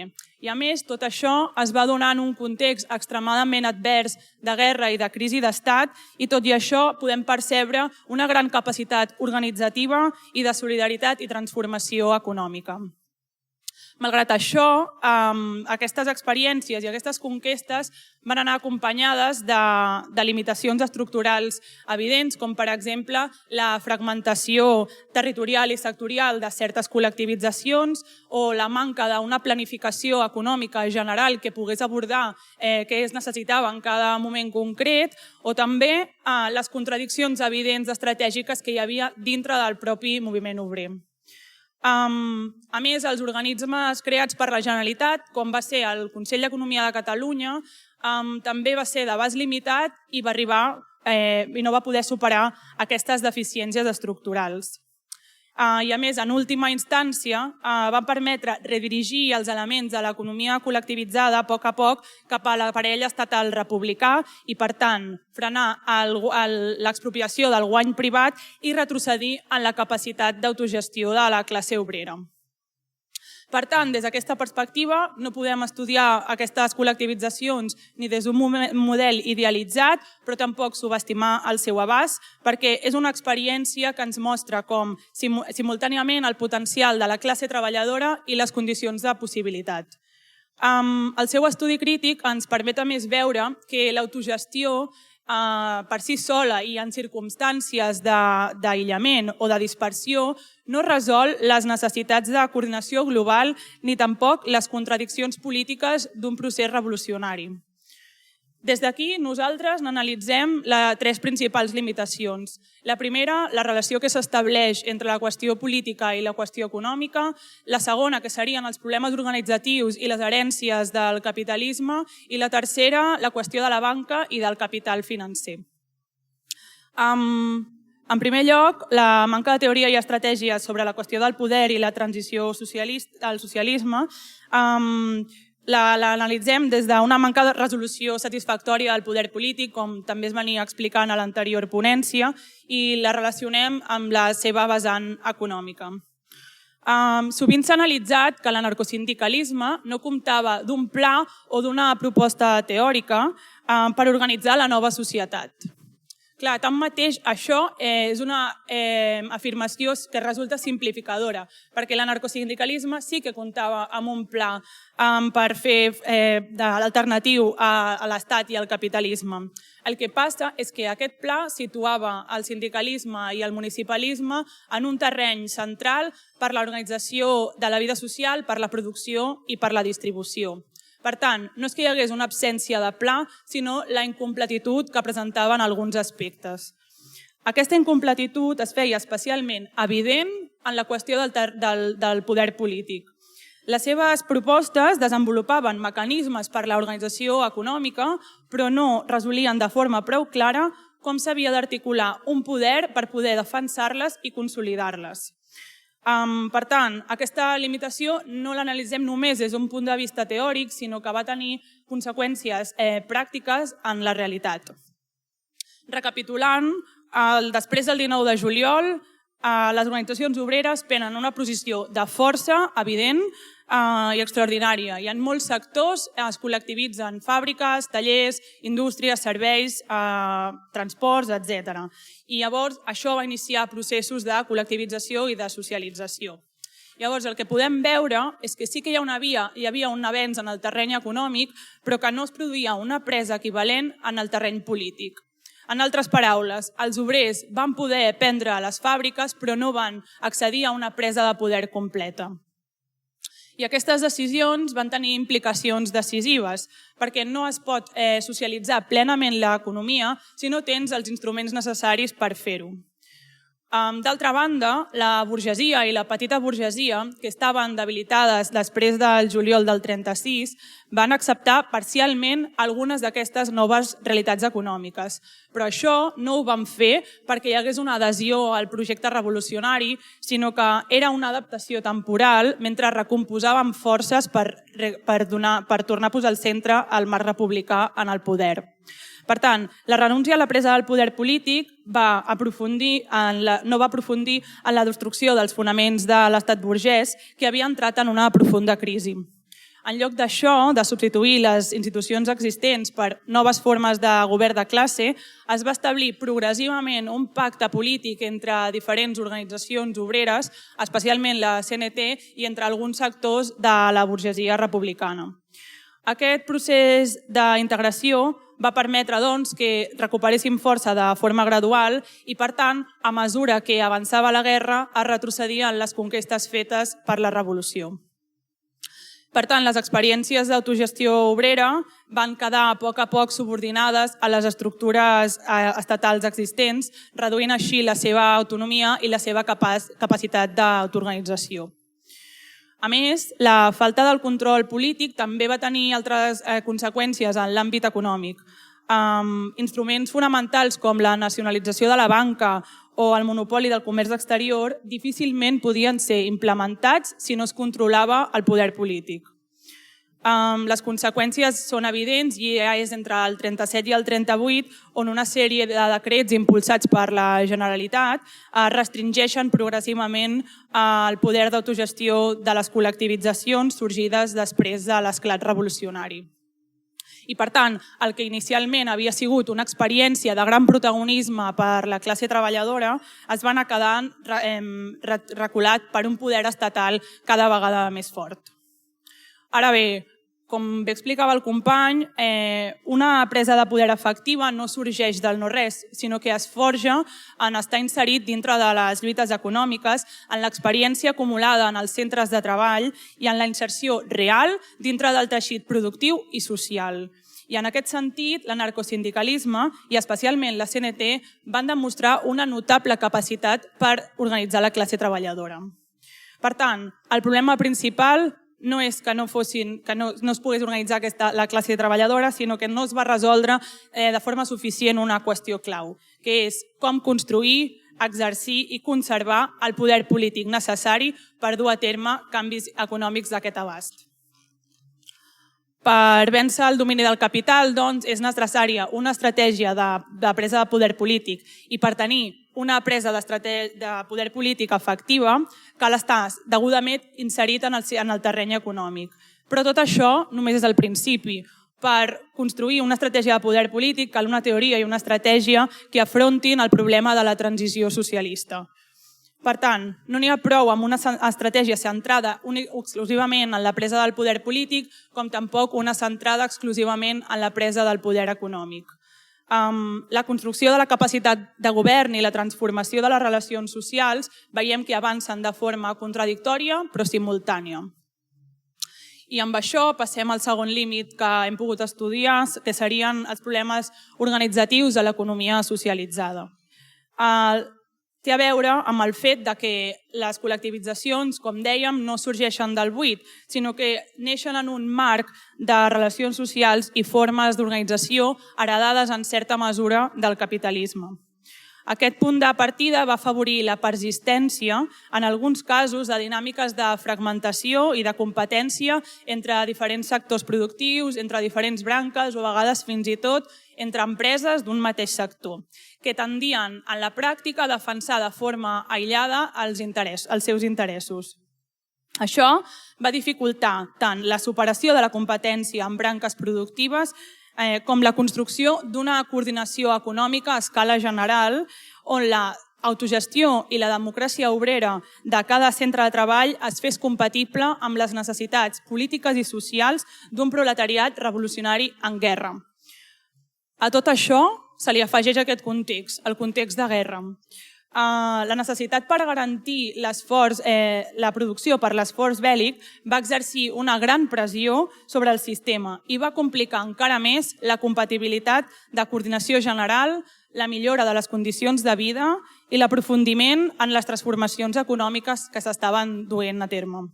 I a més, tot això es va donar en un context extremadament advers de guerra i de crisi d'estat i tot i això podem percebre una gran capacitat organitzativa i de solidaritat i transformació econòmica. Malgrat això, aquestes experiències i aquestes conquestes van anar acompanyades de limitacions estructurals evidents, com per exemple la fragmentació territorial i sectorial de certes col·lectivitzacions o la manca d'una planificació econòmica general que pogués abordar què es necessitava en cada moment concret o també les contradiccions evidents estratègiques que hi havia dintre del propi moviment obrer. A més, els organismes creats per la Generalitat, com va ser el Consell d'Economia de Catalunya, també va ser d'abast limitat i va arribar i no va poder superar aquestes deficiències estructurals. I a més, en última instància, va permetre redirigir els elements de l'economia col·lectivitzada a poc cap a l'aparell estatal republicà i, per tant, frenar l'expropiació del guany privat i retrocedir en la capacitat d'autogestió de la classe obrera. Per tant, des d'aquesta perspectiva, no podem estudiar aquestes col·lectivitzacions ni des d'un model idealitzat, però tampoc subestimar el seu abast, perquè és una experiència que ens mostra com simultàniament el potencial de la classe treballadora i les condicions de possibilitat. El seu estudi crític ens permet a més veure que l'autogestió per si sola i en circumstàncies d'aïllament o de dispersió no resol les necessitats de coordinació global ni tampoc les contradiccions polítiques d'un procés revolucionari. Des d'aquí, nosaltres n'analitzem les tres principals limitacions. La primera, la relació que s'estableix entre la qüestió política i la qüestió econòmica. La segona, que serien els problemes organitzatius i les herències del capitalisme. I la tercera, la qüestió de la banca i del capital financer. En primer lloc, la manca de teoria i estratègia sobre la qüestió del poder i la transició al socialisme l'analitzem des d'una manca de resolució satisfactòria del poder polític, com també es venia explicant a l'anterior ponència, i la relacionem amb la seva vessant econòmica. Sovint s'ha analitzat que l'anarcosindicalisme no comptava d'un pla o d'una proposta teòrica per organitzar la nova societat. Clar, tanmateix, això és una afirmació que resulta simplificadora, perquè l'anarcosindicalisme sí que comptava amb un pla per fer l'alternatiu a l'Estat i al capitalisme. El que passa és que aquest pla situava el sindicalisme i el municipalisme en un terreny central per l'organització de la vida social, per la producció i per la distribució. Per tant, no és que hi hagués una absència de pla, sinó la incompletitud que presentaven alguns aspectes. Aquesta incompletitud es feia especialment evident en la qüestió del poder polític. Les seves propostes desenvolupaven mecanismes per a l'organització econòmica, però no resolien de forma prou clara com s'havia d'articular un poder per poder defensar-les i consolidar-les. Per tant, aquesta limitació no l'analitzem només des d'un punt de vista teòric, sinó que va tenir conseqüències pràctiques en la realitat. Recapitulant, després del 19 de juliol, les organitzacions obreres prenen una posició de força evident i extraordinària. Hi ha molts sectors, es col·lectivitzen fàbriques, tallers, indústries, serveis, transports, etc. I llavors això va iniciar processos de col·lectivització i de socialització. Llavors el que podem veure és que sí que hi havia un avenç en el terreny econòmic, però que no es produïa una presa equivalent en el terreny polític. En altres paraules, els obrers van poder prendre a les fàbriques però no van accedir a una presa de poder completa. I aquestes decisions van tenir implicacions decisives, perquè no es pot socialitzar plenament l'economia si no tens els instruments necessaris per fer-ho. D'altra banda, la burgesia i la petita burgesia, que estaven debilitades després del juliol del 36, van acceptar parcialment algunes d'aquestes noves realitats econòmiques. Però això no ho van fer perquè hi hagués una adhesió al projecte revolucionari, sinó que era una adaptació temporal mentre recomposàvem forces per tornar a posar al centre el marc republicà en el poder. Per tant, la renúncia a la presa del poder polític no va aprofundir en la destrucció dels fonaments de l'estat burgès, que havia entrat en una profunda crisi. En lloc d'això, de substituir les institucions existents per noves formes de govern de classe, es va establir progressivament un pacte polític entre diferents organitzacions obreres, especialment la CNT, i entre alguns sectors de la burgesia republicana. Aquest procés d'integració va permetre que recuperéssim força de forma gradual i, per tant, a mesura que avançava la guerra, es retrocedien les conquestes fetes per la revolució. Per tant, les experiències d'autogestió obrera van quedar a poc subordinades a les estructures estatals existents, reduint així la seva autonomia i la seva capacitat d'autoorganització. A més, la falta del control polític també va tenir altres conseqüències en l'àmbit econòmic. Instruments fonamentals com la nacionalització de la banca o el monopoli del comerç exterior difícilment podien ser implementats si no es controlava el poder polític. Les conseqüències són evidents i és entre el 37 i el 38 on una sèrie de decrets impulsats per la Generalitat restringeixen progressivament el poder d'autogestió de les col·lectivitzacions sorgides després de l'esclat revolucionari. I, per tant, el que inicialment havia sigut una experiència de gran protagonisme per la classe treballadora es va anar quedant reculat per un poder estatal cada vegada més fort. Ara bé, com bé explicava el company, una presa de poder efectiva no sorgeix del no-res, sinó que es forja en estar inserit dintre de les lluites econòmiques, en l'experiència acumulada en els centres de treball i en la inserció real dintre del teixit productiu i social. I en aquest sentit, l'anarcosindicalisme i especialment la CNT van demostrar una notable capacitat per organitzar la classe treballadora. Per tant, el problema principal no és que no es pogués organitzar la classe treballadora, sinó que no es va resoldre de forma suficient una qüestió clau, que és com construir, exercir i conservar el poder polític necessari per dur a terme canvis econòmics d'aquest abast. Per vèncer el domini del capital, doncs, és necessària una estratègia de presa de poder polític i per tenir una presa de poder polític efectiva cal estar degudament inserit en el terreny econòmic. Però tot això només és el principi. Per construir una estratègia de poder polític cal una teoria i una estratègia que afrontin el problema de la transició socialista. Per tant, no n'hi ha prou amb una estratègia centrada exclusivament en la presa del poder polític, com tampoc una centrada exclusivament en la presa del poder econòmic. La construcció de la capacitat de govern i la transformació de les relacions socials veiem que avancen de forma contradictòria però simultània. I amb això passem al segon límit que hem pogut estudiar, que serien els problemes organitzatius de l'economia socialitzada. té a veure amb el fet que les col·lectivitzacions, com dèiem, no sorgeixen del buit, sinó que neixen en un marc de relacions socials i formes d'organització heredades en certa mesura del capitalisme. Aquest punt de partida va afavorir la persistència, en alguns casos, de dinàmiques de fragmentació i de competència entre diferents sectors productius, entre diferents branques o a vegades fins i tot entre empreses d'un mateix sector, que tendien en la pràctica a defensar de forma aïllada els seus interessos. Això va dificultar tant la superació de la competència en branques productives com la construcció d'una coordinació econòmica a escala general on l'autogestió i la democràcia obrera de cada centre de treball es fes compatible amb les necessitats polítiques i socials d'un proletariat revolucionari en guerra. A tot això se li afegeix aquest context, el context de guerra. La necessitat per garantir la producció per l'esforç bèl·lic va exercir una gran pressió sobre el sistema i va complicar encara més la compatibilitat de coordinació general, la millora de les condicions de vida i l'aprofundiment en les transformacions econòmiques que s'estaven duent a terme.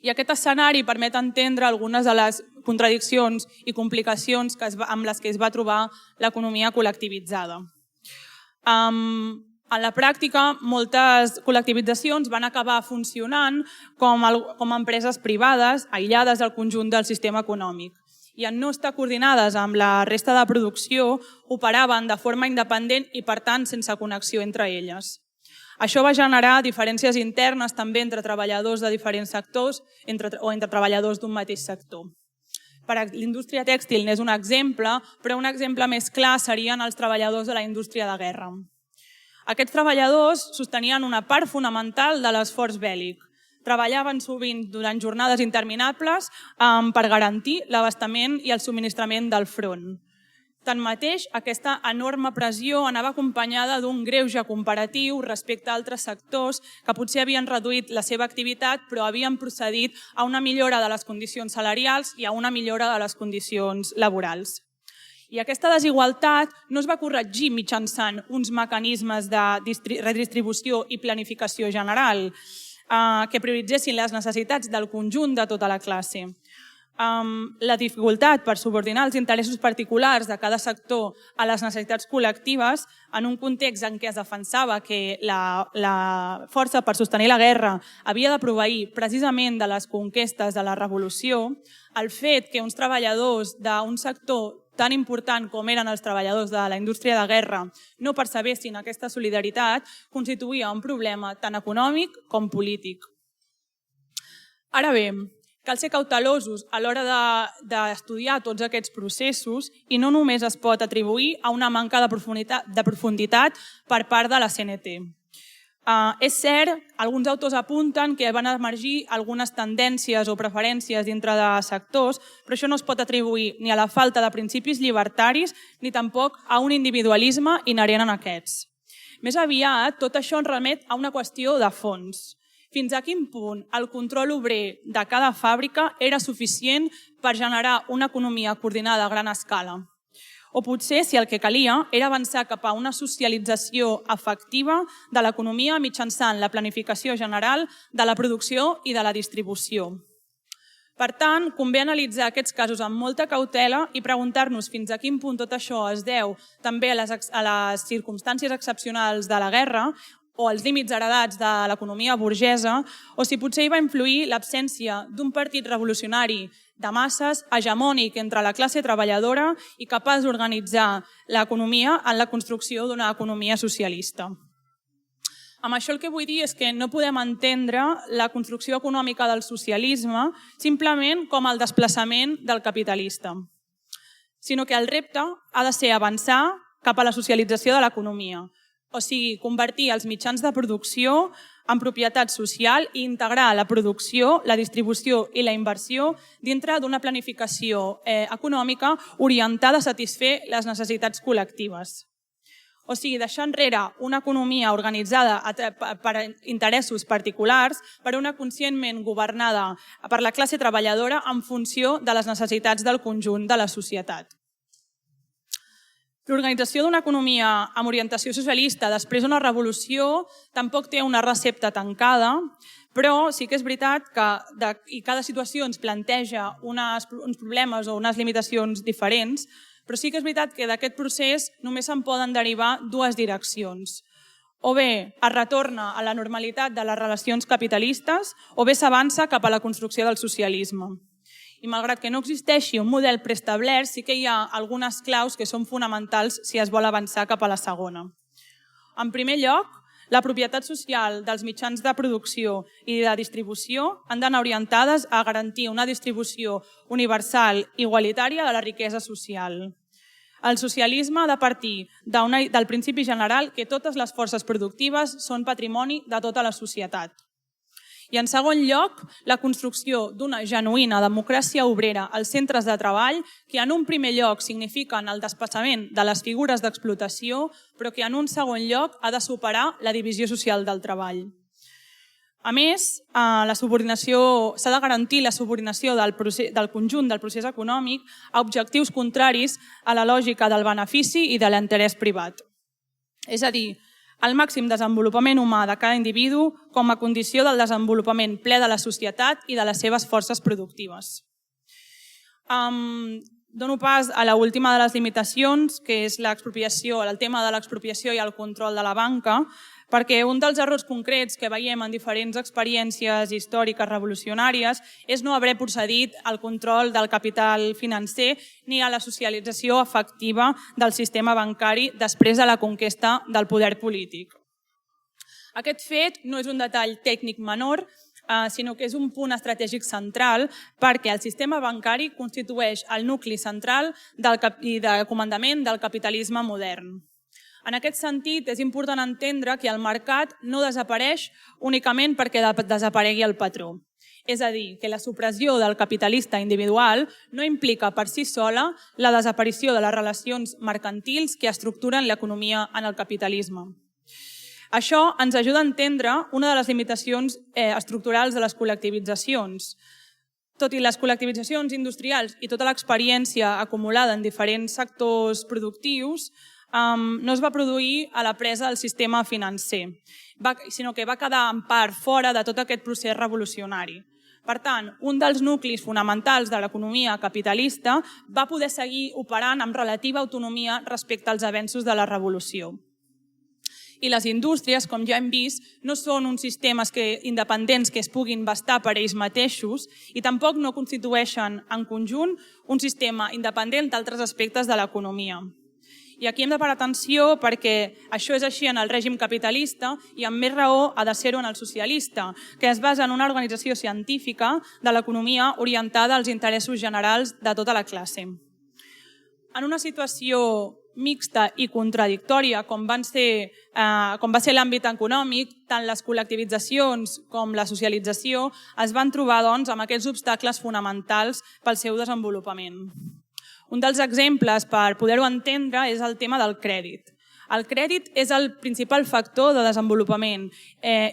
I aquest escenari permet entendre algunes de les contradiccions i complicacions amb les que es va trobar l'economia col·lectivitzada. En la pràctica, moltes col·lectivitzacions van acabar funcionant com a empreses privades aïllades del conjunt del sistema econòmic i en no estar coordinades amb la resta de producció operaven de forma independent i, per tant, sense connexió entre elles. Això va generar diferències internes també entre treballadors de diferents sectors o entre treballadors d'un mateix sector. L'indústria tèxtil n'és un exemple, però un exemple més clar serien els treballadors de la indústria de guerra. Aquests treballadors sostenien una part fonamental de l'esforç bèl·lic. Treballaven sovint durant jornades interminables per garantir l'abastament i el subministrament del front. Tanmateix, aquesta enorme pressió anava acompanyada d'un greuge comparatiu respecte a altres sectors que potser havien reduït la seva activitat però havien procedit a una millora de les condicions salarials i a una millora de les condicions laborals. I aquesta desigualtat no es va corregir mitjançant uns mecanismes de redistribució i planificació general que prioritzessin les necessitats del conjunt de tota la classe. La dificultat per subordinar els interessos particulars de cada sector a les necessitats col·lectives en un context en què es defensava que la força per sostenir la guerra havia de proveir precisament de les conquestes de la revolució, el fet que uns treballadors d'un sector tan important com eren els treballadors de la indústria de guerra no percebessin aquesta solidaritat constituïa un problema tant econòmic com polític. Ara bé, cal ser cautelosos a l'hora d'estudiar tots aquests processos i no només es pot atribuir a una manca de profunditat per part de la CNT. És cert, alguns autors apunten que van emergir algunes tendències o preferències dintre de sectors, però això no es pot atribuir ni a la falta de principis llibertaris ni tampoc a un individualisme inherent en aquests. Més aviat, tot això ens remet a una qüestió de fons. Fins a quin punt el control obrer de cada fàbrica era suficient per generar una economia coordinada a gran escala? O potser si el que calia era avançar cap a una socialització efectiva de l'economia mitjançant la planificació general de la producció i de la distribució. Per tant, convé analitzar aquests casos amb molta cautela i preguntar-nos fins a quin punt tot això es deu també a les circumstàncies excepcionals de la guerra o els límits heredats de l'economia burgesa, o si potser hi va influir l'absència d'un partit revolucionari de masses hegemònic entre la classe treballadora i capaç d'organitzar l'economia en la construcció d'una economia socialista. Amb això el que vull dir és que no podem entendre la construcció econòmica del socialisme simplement com el desplaçament del capitalista, sinó que el repte ha de ser avançar cap a la socialització de l'economia, o sigui, convertir els mitjans de producció en propietat social i integrar la producció, la distribució i la inversió dintre d'una planificació econòmica orientada a satisfer les necessitats col·lectives. O sigui, deixar enrere una economia organitzada per interessos particulars per una conscientment governada per la classe treballadora en funció de les necessitats del conjunt de la societat. L'organització d'una economia amb orientació socialista després d'una revolució tampoc té una recepta tancada, però sí que és veritat que cada situació ens planteja uns problemes o unes limitacions diferents, però sí que és veritat que d'aquest procés només se'n poden derivar dues direccions. O bé es retorna a la normalitat de les relacions capitalistes o bé s'avança cap a la construcció del socialisme. I malgrat que no existeixi un model preestablert, sí que hi ha algunes claus que són fonamentals si es vol avançar cap a la segona. En primer lloc, la propietat social dels mitjans de producció i de distribució han d'anar orientades a garantir una distribució universal igualitària de la riquesa social. El socialisme ha de partir del principi general que totes les forces productives són patrimoni de tota la societat. I en segon lloc, la construcció d'una genuïna democràcia obrera als centres de treball que en un primer lloc signifiquen el desplaçament de les figures d'explotació, però que en un segon lloc ha de superar la divisió social del treball. A més, s'ha de garantir la subordinació del conjunt del procés econòmic a objectius contraris a la lògica del benefici i de l'interès privat. És a dir, el màxim desenvolupament humà de cada individu com a condició del desenvolupament ple de la societat i de les seves forces productives. Dono pas a l'última de les limitacions, que és l'expropiació, el tema de l'expropiació i el control de la banca, perquè un dels errors concrets que veiem en diferents experiències històriques revolucionàries és no haver procedit al control del capital financer ni a la socialització efectiva del sistema bancari després de la conquesta del poder polític. Aquest fet no és un detall tècnic menor, sinó que és un punt estratègic central perquè el sistema bancari constitueix el nucli central i de comandament del capitalisme modern. En aquest sentit, és important entendre que el mercat no desapareix únicament perquè desaparegui el patró. És a dir, que la supressió del capitalista individual no implica per si sola la desaparició de les relacions mercantils que estructuren l'economia en el capitalisme. Això ens ajuda a entendre una de les limitacions estructurals de les col·lectivitzacions. Tot i les col·lectivitzacions industrials i tota l'experiència acumulada en diferents sectors productius, no es va produir a la presa del sistema financer, sinó que va quedar en part fora de tot aquest procés revolucionari. Per tant, un dels nuclis fonamentals de l'economia capitalista va poder seguir operant amb relativa autonomia respecte als avenços de la revolució. I les indústries, com ja hem vist, no són uns sistemes independents que es puguin bastar per ells mateixos i tampoc no constitueixen en conjunt un sistema independent d'altres aspectes de l'economia. I aquí hem de parar atenció perquè això és així en el règim capitalista i amb més raó ha de ser-ho en el socialista, que es basa en una organització científica de l'economia orientada als interessos generals de tota la classe. En una situació mixta i contradictòria, com va ser l'àmbit econòmic, tant les col·lectivitzacions com la socialització es van trobar amb aquests obstacles fonamentals pel seu desenvolupament. Un dels exemples per poder-ho entendre és el tema del crèdit. El crèdit és el principal factor de desenvolupament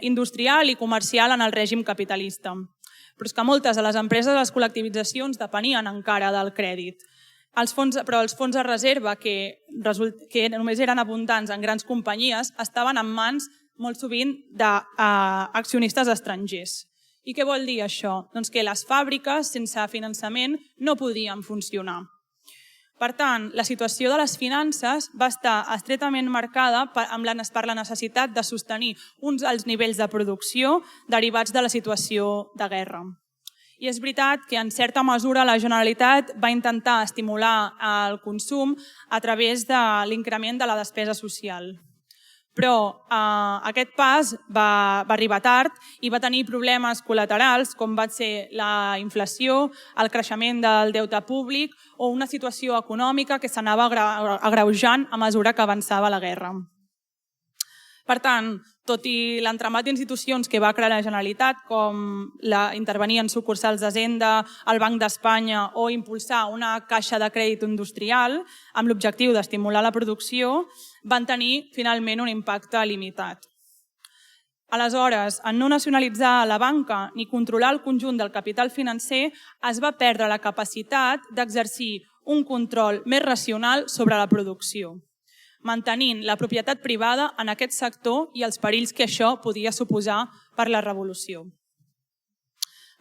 industrial i comercial en el règim capitalista. Però és que moltes de les empreses de les col·lectivitzacions depenien encara del crèdit. Però els fons de reserva, que només eren abundants en grans companyies, estaven en mans molt sovint d'accionistes estrangers. I què vol dir això? Doncs que les fàbriques sense finançament no podien funcionar. Per tant, la situació de les finances va estar estretament marcada per la necessitat de sostenir uns alts nivells de producció derivats de la situació de guerra. I és veritat que en certa mesura la Generalitat va intentar estimular el consum a través de l'increment de la despesa social. Però aquest pas va arribar tard i va tenir problemes col·laterals com va ser la inflació, el creixement del deute públic o una situació econòmica que s'anava agreujant a mesura que avançava la guerra. Per tant, tot i l'entramat d'institucions que va crear la Generalitat, com intervenir en sucursals d'Hisenda, el Banc d'Espanya o impulsar una caixa de crèdit industrial amb l'objectiu d'estimular la producció, van tenir finalment un impacte limitat. Aleshores, en no nacionalitzar la banca ni controlar el conjunt del capital financer, es va perdre la capacitat d'exercir un control més racional sobre la producció, mantenint la propietat privada en aquest sector i els perills que això podia suposar per la revolució.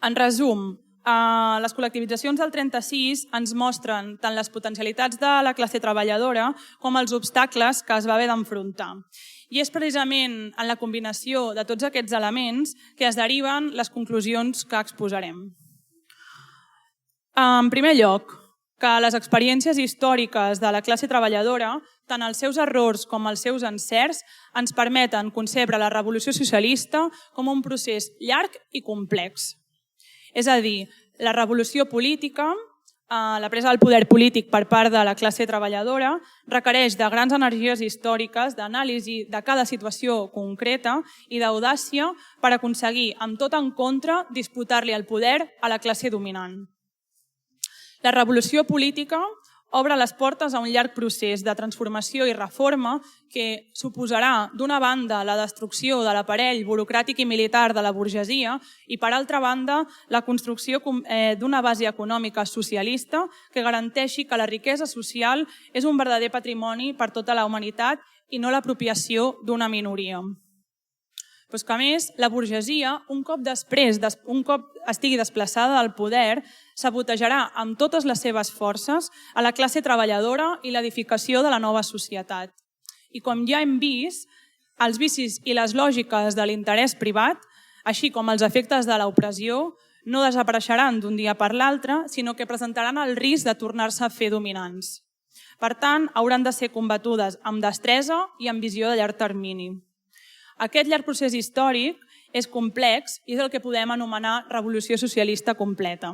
En resum, les col·lectivitzacions del 36 ens mostren tant les potencialitats de la classe treballadora com els obstacles que es va haver d'enfrontar. I és precisament en la combinació de tots aquests elements que es deriven les conclusions que exposarem. En primer lloc, que les experiències històriques de la classe treballadora, tant els seus errors com els seus encerts, ens permeten concebre la revolució socialista com un procés llarg i complex. És a dir, la revolució política, la presa del poder polític per part de la classe treballadora, requereix de grans energies històriques, d'anàlisi de cada situació concreta i d'audàcia per aconseguir, amb tot en contra, disputar-li el poder a la classe dominant. La revolució política obre les portes a un llarg procés de transformació i reforma que suposarà, d'una banda, la destrucció de l'aparell burocràtic i militar de la burgesia i, per altra banda, la construcció d'una base econòmica socialista que garanteixi que la riquesa social és un verdader patrimoni per tota la humanitat i no l'apropiació d'una minoria. Però que, a més, la burgesia, un cop estigui desplaçada del poder, sabotejarà amb totes les seves forces a la classe treballadora i l'edificació de la nova societat. I com ja hem vist, els vicis i les lògiques de l'interès privat, així com els efectes de l'opressió, no desapareixeran d'un dia per l'altre, sinó que presentaran el risc de tornar-se a fer dominants. Per tant, hauran de ser combatudes amb destresa i amb visió de llarg termini. Aquest llarg procés històric és complex i és el que podem anomenar revolució socialista completa.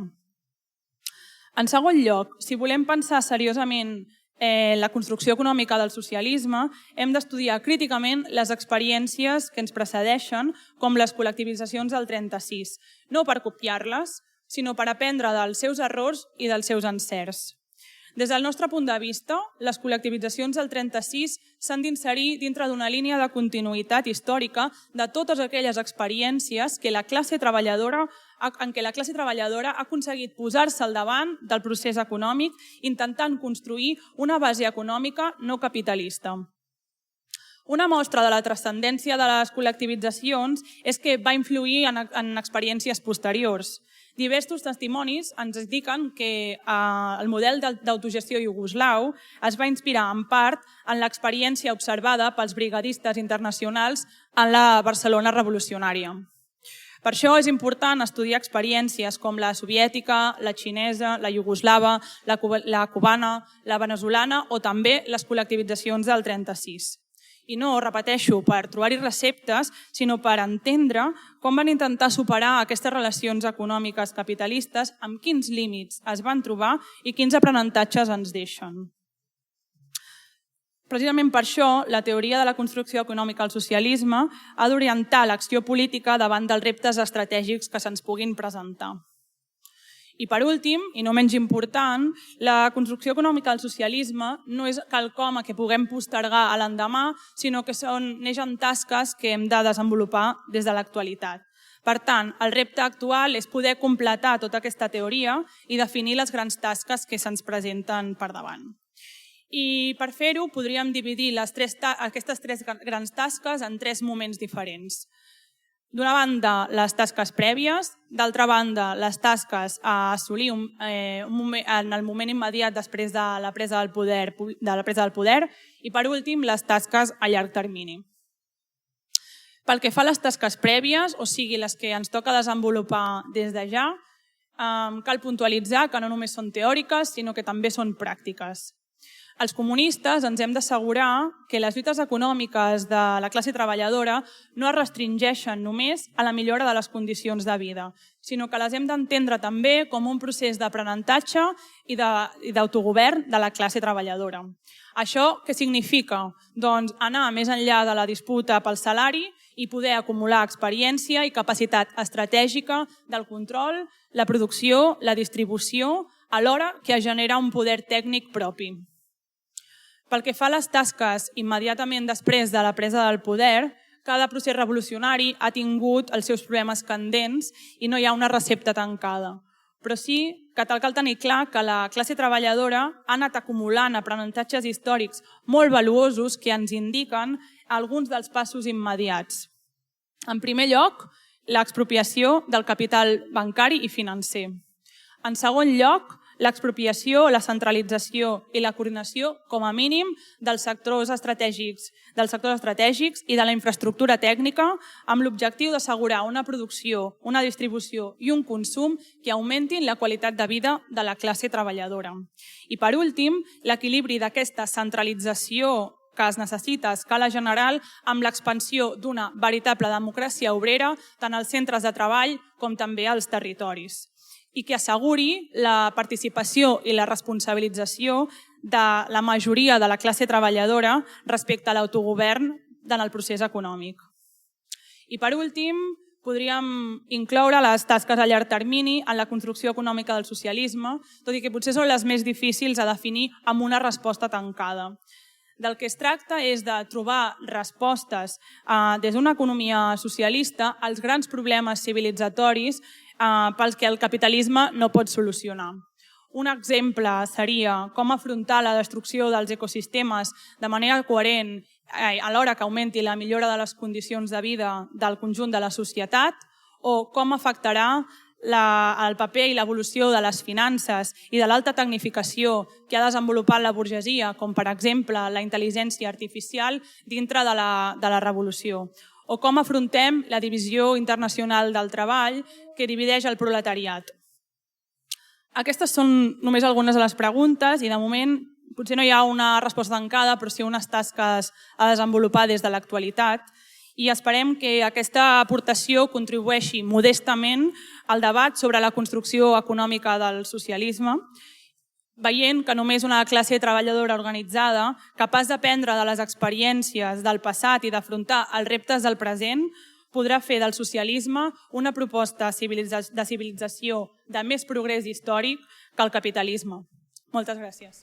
En segon lloc, si volem pensar seriosament la construcció econòmica del socialisme, hem d'estudiar críticament les experiències que ens precedeixen, com les col·lectivitzacions del 36, no per copiar-les, sinó per aprendre dels seus errors i dels seus encerts. Des del nostre punt de vista, les col·lectivitzacions del 36 s'han d'inserir dintre d'una línia de continuïtat històrica de totes aquelles experiències en què la classe treballadora ha aconseguit posar-se al davant del procés econòmic intentant construir una base econòmica no capitalista. Una mostra de la transcendència de les col·lectivitzacions és que va influir en experiències posteriors. Diversos testimonis ens indiquen que el model d'autogestió iugoslau es va inspirar en part en l'experiència observada pels brigadistes internacionals en la Barcelona revolucionària. Per això és important estudiar experiències com la soviètica, la xinesa, la iugoslava, la cubana, la veneçolana o també les col·lectivitzacions del 36. I no, repeteixo, per trobar-hi receptes, sinó per entendre com van intentar superar aquestes relacions econòmiques capitalistes, amb quins límits es van trobar i quins aprenentatges ens deixen. Precisament per això, la teoria de la construcció econòmica al socialisme ha d'orientar l'acció política davant dels reptes estratègics que se'ns puguin presentar. I per últim, i no menys important, la construcció econòmica del socialisme no és quelcom a què puguem postergar a l'endemà, sinó que neixen tasques que hem de desenvolupar des de l'actualitat. Per tant, el repte actual és poder completar tota aquesta teoria i definir les grans tasques que se'ns presenten per davant. I per fer-ho podríem dividir aquestes tres grans tasques en tres moments diferents. D'una banda, les tasques prèvies, d'altra banda, les tasques a assolir en el moment immediat després de la presa del poder i, per últim, les tasques a llarg termini. Pel que fa a les tasques prèvies, o sigui, les que ens toca desenvolupar des de ja, cal puntualitzar que no només són teòriques, sinó que també són pràctiques. Els comunistes ens hem d'assegurar que les lluites econòmiques de la classe treballadora no es restringeixen només a la millora de les condicions de vida, sinó que les hem d'entendre també com un procés d'aprenentatge i d'autogovern de la classe treballadora. Això què significa? Doncs anar més enllà de la disputa pel salari i poder acumular experiència i capacitat estratègica del control, la producció, la distribució, alhora que genera un poder tècnic propi. Pel que fa a les tasques immediatament després de la presa del poder, cada procés revolucionari ha tingut els seus problemes candents i no hi ha una recepta tancada. però sí que cal tenir clar que la classe treballadora ha anat acumulant aprenentatges històrics molt valuosos que ens indiquen alguns dels passos immediats. En primer lloc, l'expropiació del capital bancari i financer. En segon lloc, l'expropiació, la centralització i la coordinació, com a mínim, dels sectors estratègics i de la infraestructura tècnica amb l'objectiu d'assegurar una producció, una distribució i un consum que augmentin la qualitat de vida de la classe treballadora. I, per últim, l'equilibri d'aquesta centralització que es necessita a escala general amb l'expansió d'una veritable democràcia obrera tant als centres de treball com també als territoris, i que asseguri la participació i la responsabilització de la majoria de la classe treballadora respecte a l'autogovern en el procés econòmic. I per últim, podríem incloure les tasques a llarg termini en la construcció econòmica del socialisme, tot i que potser són les més difícils a definir amb una resposta tancada. Del que es tracta és de trobar respostes des d'una economia socialista als grans problemes civilitzatoris pels que el capitalisme no pot solucionar. Un exemple seria com afrontar la destrucció dels ecosistemes de manera coherent alhora que augmenti la millora de les condicions de vida del conjunt de la societat, o com afectarà el paper i l'evolució de les finances i de l'alta tecnificació que ha desenvolupat la burgesia, com per exemple la intel·ligència artificial dintre de la revolució, o com afrontem la divisió internacional del treball que divideix el proletariat. Aquestes són només algunes de les preguntes i de moment potser no hi ha una resposta tancada, però sí unes tasques a desenvolupar des de l'actualitat, i esperem que aquesta aportació contribueixi modestament al debat sobre la construcció econòmica del socialisme, veient que només una classe treballadora organitzada, capaç d'aprendre de les experiències del passat i d'afrontar els reptes del present, podrà fer del socialisme una proposta de civilització de més progrés històric que el capitalisme. Moltes gràcies.